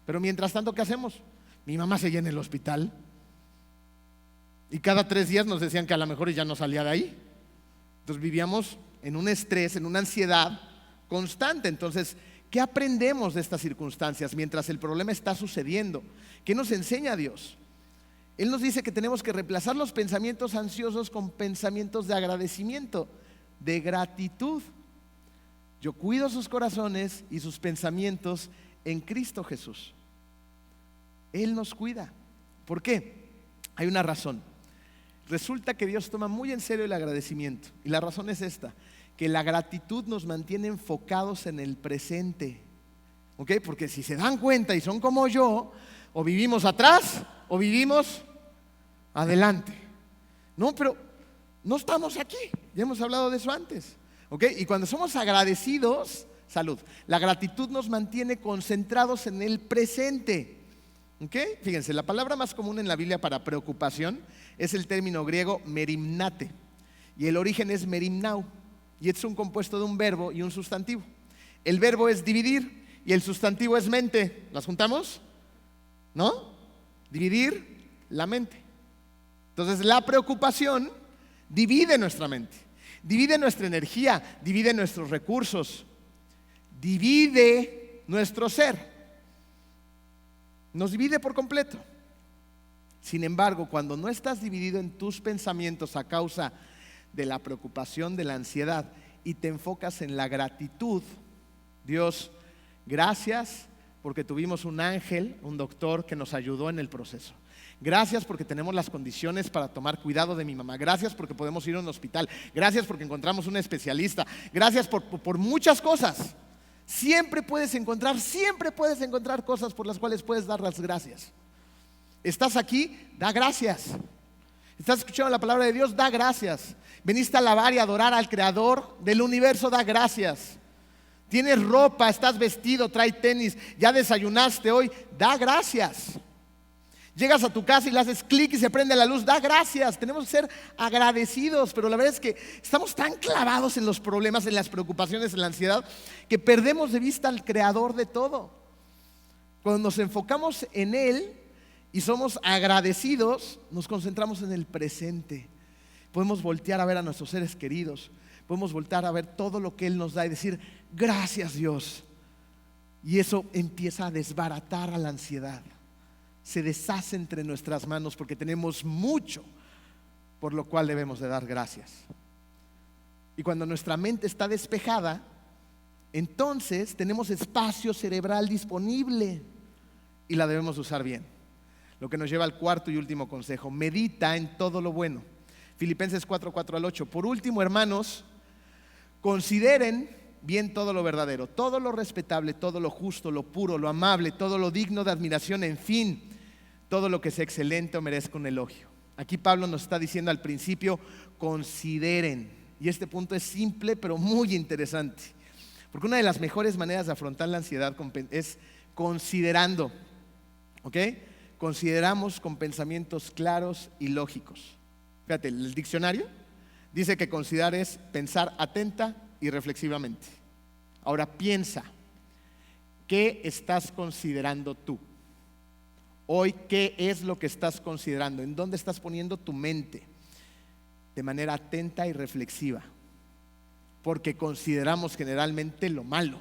Pero mientras tanto, ¿qué hacemos? Mi mamá seguía en el hospital y cada 3 días nos decían que a lo mejor ya no salía de ahí. Entonces vivíamos en un estrés, en una ansiedad constante. Entonces, ¿qué aprendemos de estas circunstancias mientras el problema está sucediendo? ¿Qué nos enseña Dios? Él nos dice que tenemos que reemplazar los pensamientos ansiosos con pensamientos de agradecimiento, de gratitud. Yo cuido sus corazones y sus pensamientos en Cristo Jesús. Él nos cuida. ¿Por qué? Hay una razón. Resulta que Dios toma muy en serio el agradecimiento. Y la razón es esta: que la gratitud nos mantiene enfocados en el presente. ¿Ok? Porque si se dan cuenta y son como yo, o vivimos atrás o vivimos adelante. No, pero no estamos aquí. Ya hemos hablado de eso antes. ¿Ok? Y cuando somos agradecidos, salud, la gratitud nos mantiene concentrados en el presente. ¿Ok? Fíjense, la palabra más común en la Biblia para preocupación es el término griego merimnate, y el origen es merimnao, y es un compuesto de un verbo y un sustantivo. El verbo es dividir y el sustantivo es mente. ¿Las juntamos? ¿No? Dividir la mente. Entonces la preocupación divide nuestra mente, divide nuestra energía, divide nuestros recursos, divide nuestro ser. Nos divide por completo. Sin embargo, cuando no estás dividido en tus pensamientos a causa de la preocupación, de la ansiedad, y te enfocas en la gratitud, Dios, gracias porque tuvimos un ángel, un doctor que nos ayudó en el proceso. Gracias porque tenemos las condiciones para tomar cuidado de mi mamá. Gracias porque podemos ir a un hospital. Gracias porque encontramos un especialista. Gracias por muchas cosas. Siempre puedes encontrar cosas por las cuales puedes dar las gracias. Estás aquí, da gracias. Estás escuchando la palabra de Dios, da gracias. Veniste a alabar y adorar al Creador del universo, da gracias. Tienes ropa, estás vestido, trae tenis, ya desayunaste hoy, da gracias. Llegas a tu casa y le haces clic y se prende la luz. Da gracias, tenemos que ser agradecidos. Pero la verdad es que estamos tan clavados en los problemas, en las preocupaciones, en la ansiedad, que perdemos de vista al creador de todo. Cuando nos enfocamos en Él y somos agradecidos, nos concentramos en el presente. Podemos voltear a ver a nuestros seres queridos, podemos voltear a ver todo lo que Él nos da y decir, gracias Dios. Y eso empieza a desbaratar a la ansiedad. Se deshace entre nuestras manos porque tenemos mucho por lo cual debemos de dar gracias. Y cuando nuestra mente está despejada, entonces tenemos espacio cerebral disponible y la debemos usar bien. Lo que nos lleva al cuarto y último consejo: medita en todo lo bueno. Filipenses 4:4-8. Por último, hermanos, consideren bien todo lo verdadero, todo lo respetable, todo lo justo, lo puro, lo amable, todo lo digno de admiración, en fin, todo lo que sea excelente o merezca un elogio. Aquí Pablo nos está diciendo al principio, consideren. Y este punto es simple pero muy interesante, porque una de las mejores maneras de afrontar la ansiedad es considerando. ¿Ok? Consideramos con pensamientos claros y lógicos. Fíjate, el diccionario dice que considerar es pensar atenta y reflexivamente. Ahora piensa, ¿qué estás considerando tú? Hoy, ¿qué es lo que estás considerando? ¿En dónde estás poniendo tu mente? De manera atenta y reflexiva. Porque consideramos generalmente lo malo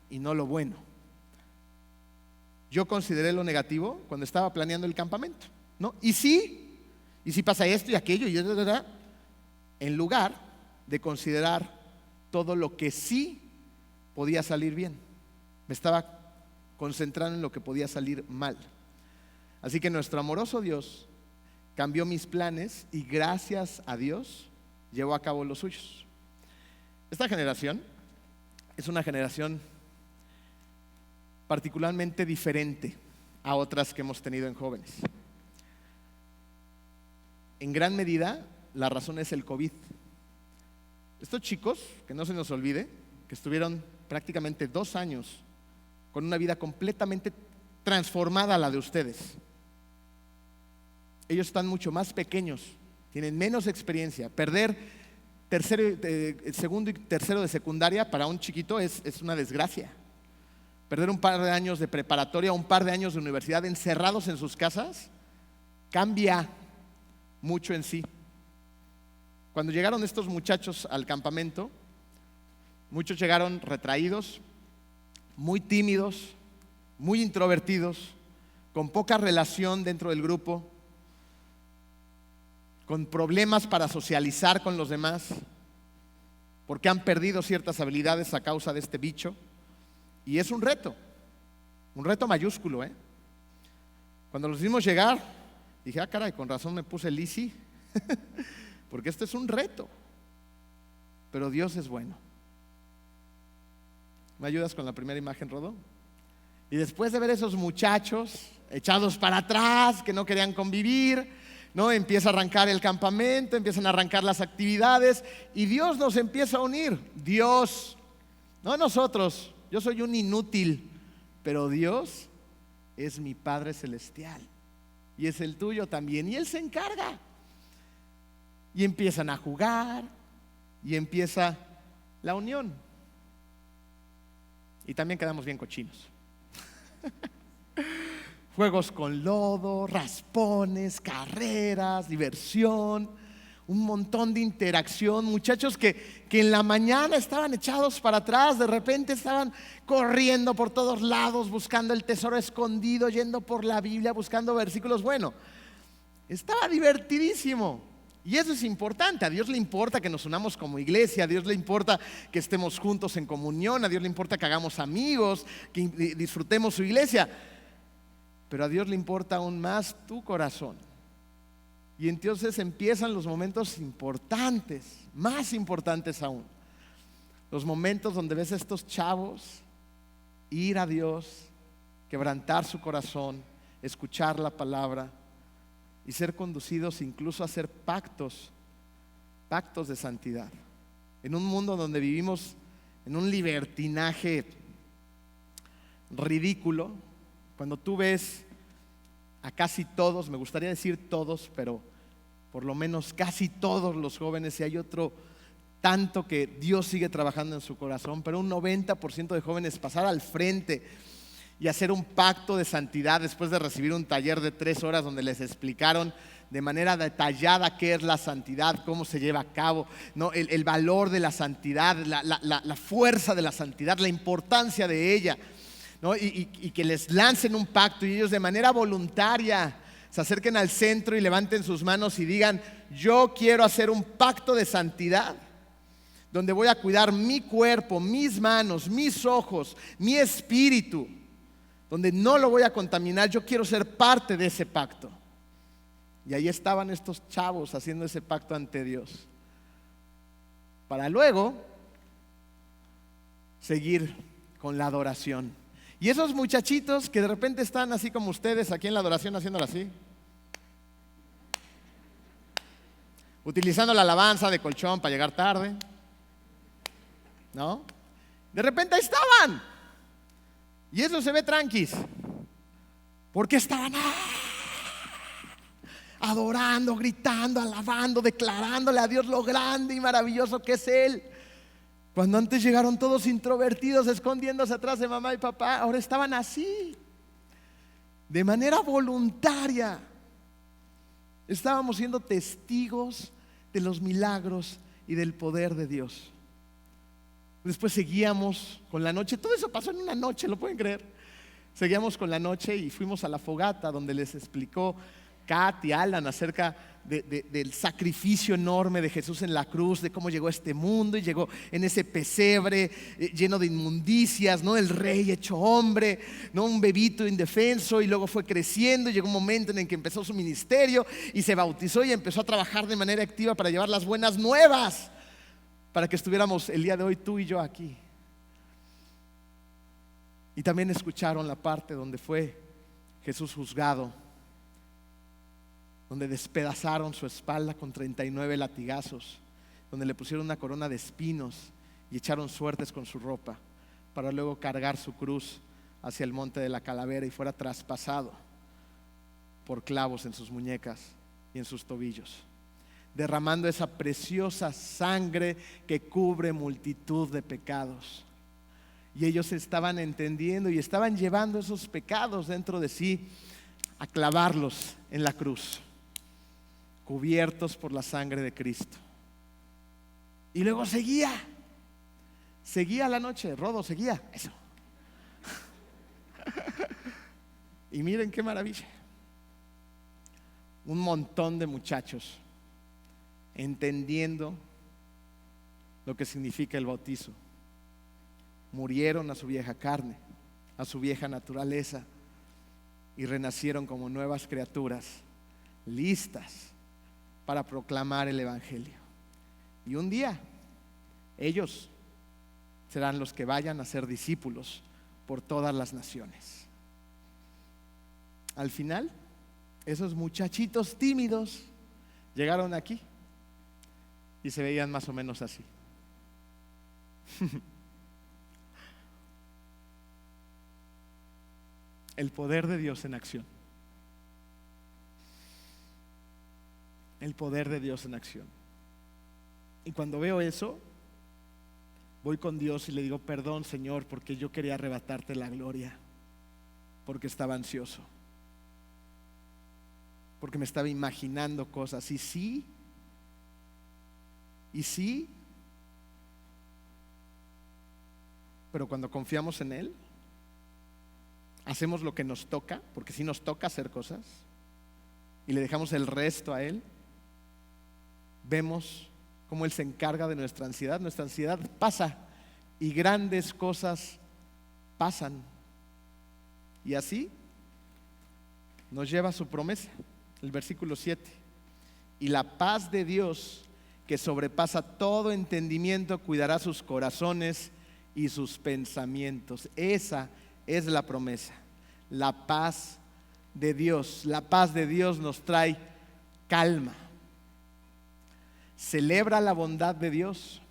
y no lo bueno. Yo consideré lo negativo cuando estaba planeando el campamento, ¿no? Y si pasa esto y aquello, en lugar de considerar todo lo que sí podía salir bien. Me estaba concentrando en lo que podía salir mal. Así que nuestro amoroso Dios cambió mis planes y gracias a Dios llevó a cabo los suyos. Esta generación es una generación particularmente diferente a otras que hemos tenido en jóvenes. En gran medida, la razón es el COVID. Estos chicos, que no se nos olvide, que estuvieron prácticamente 2 años con una vida completamente transformada a la de ustedes. Ellos están mucho más pequeños, tienen menos experiencia. Perder segundo y tercero de secundaria para un chiquito es una desgracia. Perder un par de años de preparatoria, un par de años de universidad encerrados en sus casas, cambia mucho en sí. Cuando llegaron estos muchachos al campamento, muchos llegaron retraídos, muy tímidos, muy introvertidos, con poca relación dentro del grupo, con problemas para socializar con los demás, porque han perdido ciertas habilidades a causa de este bicho. Y es un reto mayúsculo, ¿eh? Cuando los vimos llegar, dije, caray, con razón me puse el easy, porque este es un reto, pero Dios es bueno. ¿Me ayudas con la primera imagen, Rodo? Y después de ver esos muchachos echados para atrás, que no querían convivir, ¿no? Empieza a arrancar el campamento, empiezan a arrancar las actividades y Dios nos empieza a unir. Dios, no nosotros. Yo soy un inútil, pero Dios es mi Padre Celestial y es el tuyo también, y Él se encarga. Y empiezan a jugar y empieza la unión. Y también quedamos bien cochinos. Juegos con lodo, raspones, carreras, diversión, un montón de interacción. Muchachos que en la mañana estaban echados para atrás, de repente estaban corriendo por todos lados, buscando el tesoro escondido, yendo por la Biblia, buscando versículos. Bueno, estaba divertidísimo. Y eso es importante. A Dios le importa que nos unamos como iglesia, a Dios le importa que estemos juntos en comunión, a Dios le importa que hagamos amigos, que disfrutemos su iglesia. Pero a Dios le importa aún más tu corazón. Y entonces empiezan los momentos importantes, más importantes aún. Los momentos donde ves a estos chavos ir a Dios, quebrantar su corazón, escuchar la palabra y ser conducidos incluso a hacer pactos de santidad. En un mundo donde vivimos en un libertinaje ridículo, cuando tú ves a casi todos, me gustaría decir todos, pero por lo menos casi todos los jóvenes, y hay otro tanto que Dios sigue trabajando en su corazón, pero un 90% de jóvenes pasar al frente y hacer un pacto de santidad después de recibir un taller de 3 horas donde les explicaron de manera detallada qué es la santidad, cómo se lleva a cabo, ¿no? El valor de la santidad, la fuerza de la santidad, la importancia de ella, ¿no? Y que les lancen un pacto y ellos de manera voluntaria se acerquen al centro y levanten sus manos y digan: yo quiero hacer un pacto de santidad donde voy a cuidar mi cuerpo, mis manos, mis ojos, mi espíritu, donde no lo voy a contaminar. Yo quiero ser parte de ese pacto. Y ahí estaban estos chavos haciendo ese pacto ante Dios, para luego seguir con la adoración. Y esos muchachitos que de repente están así como ustedes aquí en la adoración, haciéndolo así, utilizando la alabanza de colchón para llegar tarde, ¿no? De repente ahí estaban. Y eso se ve tranquis, porque estaban adorando, gritando, alabando, declarándole a Dios lo grande y maravilloso que es Él. Cuando antes llegaron todos introvertidos, escondiéndose atrás de mamá y papá, ahora estaban así, de manera voluntaria. Estábamos siendo testigos de los milagros y del poder de Dios. Después seguíamos con la noche. Todo eso pasó en una noche, ¿lo pueden creer? Seguíamos con la noche y fuimos a la fogata donde les explicó Kat y Alan acerca del sacrificio enorme de Jesús en la cruz, de cómo llegó a este mundo y llegó en ese pesebre lleno de inmundicias, ¿no? El rey hecho hombre, ¿no? Un bebito indefenso, y luego fue creciendo y llegó un momento en el que empezó su ministerio y se bautizó y empezó a trabajar de manera activa para llevar las buenas nuevas, para que estuviéramos el día de hoy tú y yo aquí. Y también escucharon la parte donde fue Jesús juzgado, donde despedazaron su espalda con 39 latigazos, donde le pusieron una corona de espinos y echaron suertes con su ropa, para luego cargar su cruz hacia el monte de la calavera y fuera traspasado por clavos en sus muñecas y en sus tobillos, derramando esa preciosa sangre que cubre multitud de pecados. Y ellos estaban entendiendo y estaban llevando esos pecados dentro de sí a clavarlos en la cruz, cubiertos por la sangre de Cristo. Y luego seguía la noche. Rodo, seguía eso. Y miren qué maravilla, un montón de muchachos entendiendo lo que significa el bautizo, murieron a su vieja carne, a su vieja naturaleza, y renacieron como nuevas criaturas, listas para proclamar el evangelio. Y un día ellos serán los que vayan a ser discípulos por todas las naciones. Al final, esos muchachitos tímidos llegaron aquí y se veían más o menos así. El poder de Dios en acción. El poder de Dios en acción. Y cuando veo eso, voy con Dios y le digo: perdón, Señor, porque yo quería arrebatarte la gloria, porque estaba ansioso, porque me estaba imaginando cosas. Y sí, pero cuando confiamos en Él, hacemos lo que nos toca, porque sí nos toca hacer cosas, y le dejamos el resto a Él. Vemos cómo Él se encarga de nuestra ansiedad. Nuestra ansiedad pasa y grandes cosas pasan. Y así nos lleva a su promesa, el versículo 7. Y la paz de Dios, que sobrepasa todo entendimiento, cuidará sus corazones y sus pensamientos. Esa es la promesa, la paz de Dios. La paz de Dios nos trae calma. Celebra la bondad de Dios,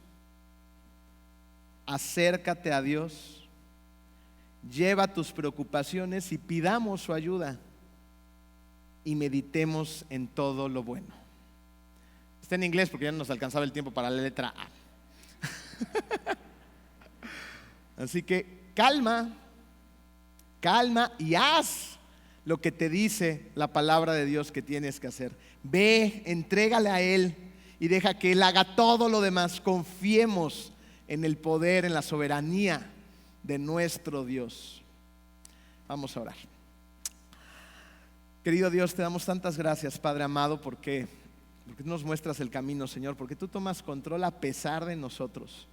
acércate a Dios, lleva tus preocupaciones y pidamos su ayuda. y meditemos en todo lo bueno. Está en inglés porque ya no nos alcanzaba el tiempo para la letra A. Así que calma y haz lo que te dice la palabra de Dios que tienes que hacer. Ve, entrégale a Él y deja que Él haga todo lo demás. Confiemos en el poder, en la soberanía de nuestro Dios. Vamos a orar. Querido Dios, te damos tantas gracias, Padre amado, porque nos muestras el camino, Señor, porque tú tomas control a pesar de nosotros.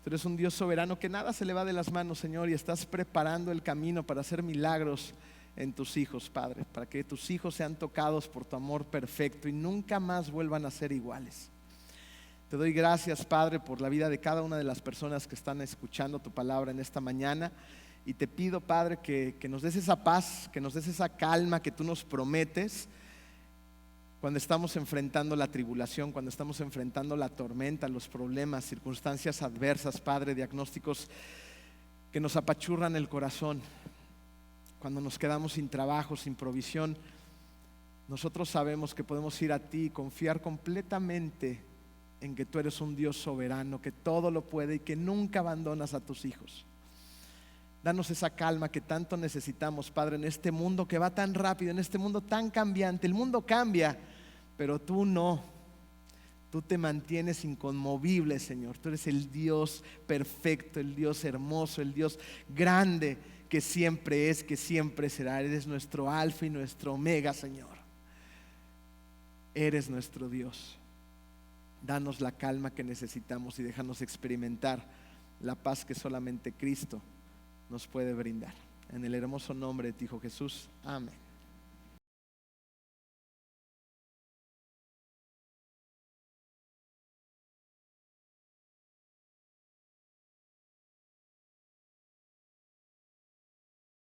Tú eres un Dios soberano que nada se le va de las manos, Señor, y estás preparando el camino para hacer milagros en tus hijos, Padre, para que tus hijos sean tocados por tu amor perfecto y nunca más vuelvan a ser iguales. Te doy gracias, Padre, por la vida de cada una de las personas que están escuchando tu palabra en esta mañana. Y te pido, Padre, que nos des esa paz, que nos des esa calma que tú nos prometes cuando estamos enfrentando la tribulación, cuando estamos enfrentando la tormenta, los problemas, circunstancias adversas, Padre, diagnósticos que nos apachurran el corazón. Cuando nos quedamos sin trabajo, sin provisión, nosotros sabemos que podemos ir a ti y confiar completamente en que tú eres un Dios soberano, que todo lo puede y que nunca abandonas a tus hijos. Danos esa calma que tanto necesitamos, Padre, en este mundo que va tan rápido, en este mundo tan cambiante. El mundo cambia, pero tú no. Tú te mantienes inconmovible, Señor. Tú eres el Dios perfecto, el Dios hermoso, el Dios grande que siempre es, que siempre será. Eres nuestro alfa y nuestro omega, Señor. Eres nuestro Dios. Danos la calma que necesitamos y déjanos experimentar la paz que solamente Cristo nos puede brindar. En el hermoso nombre de tu Hijo Jesús. Amén.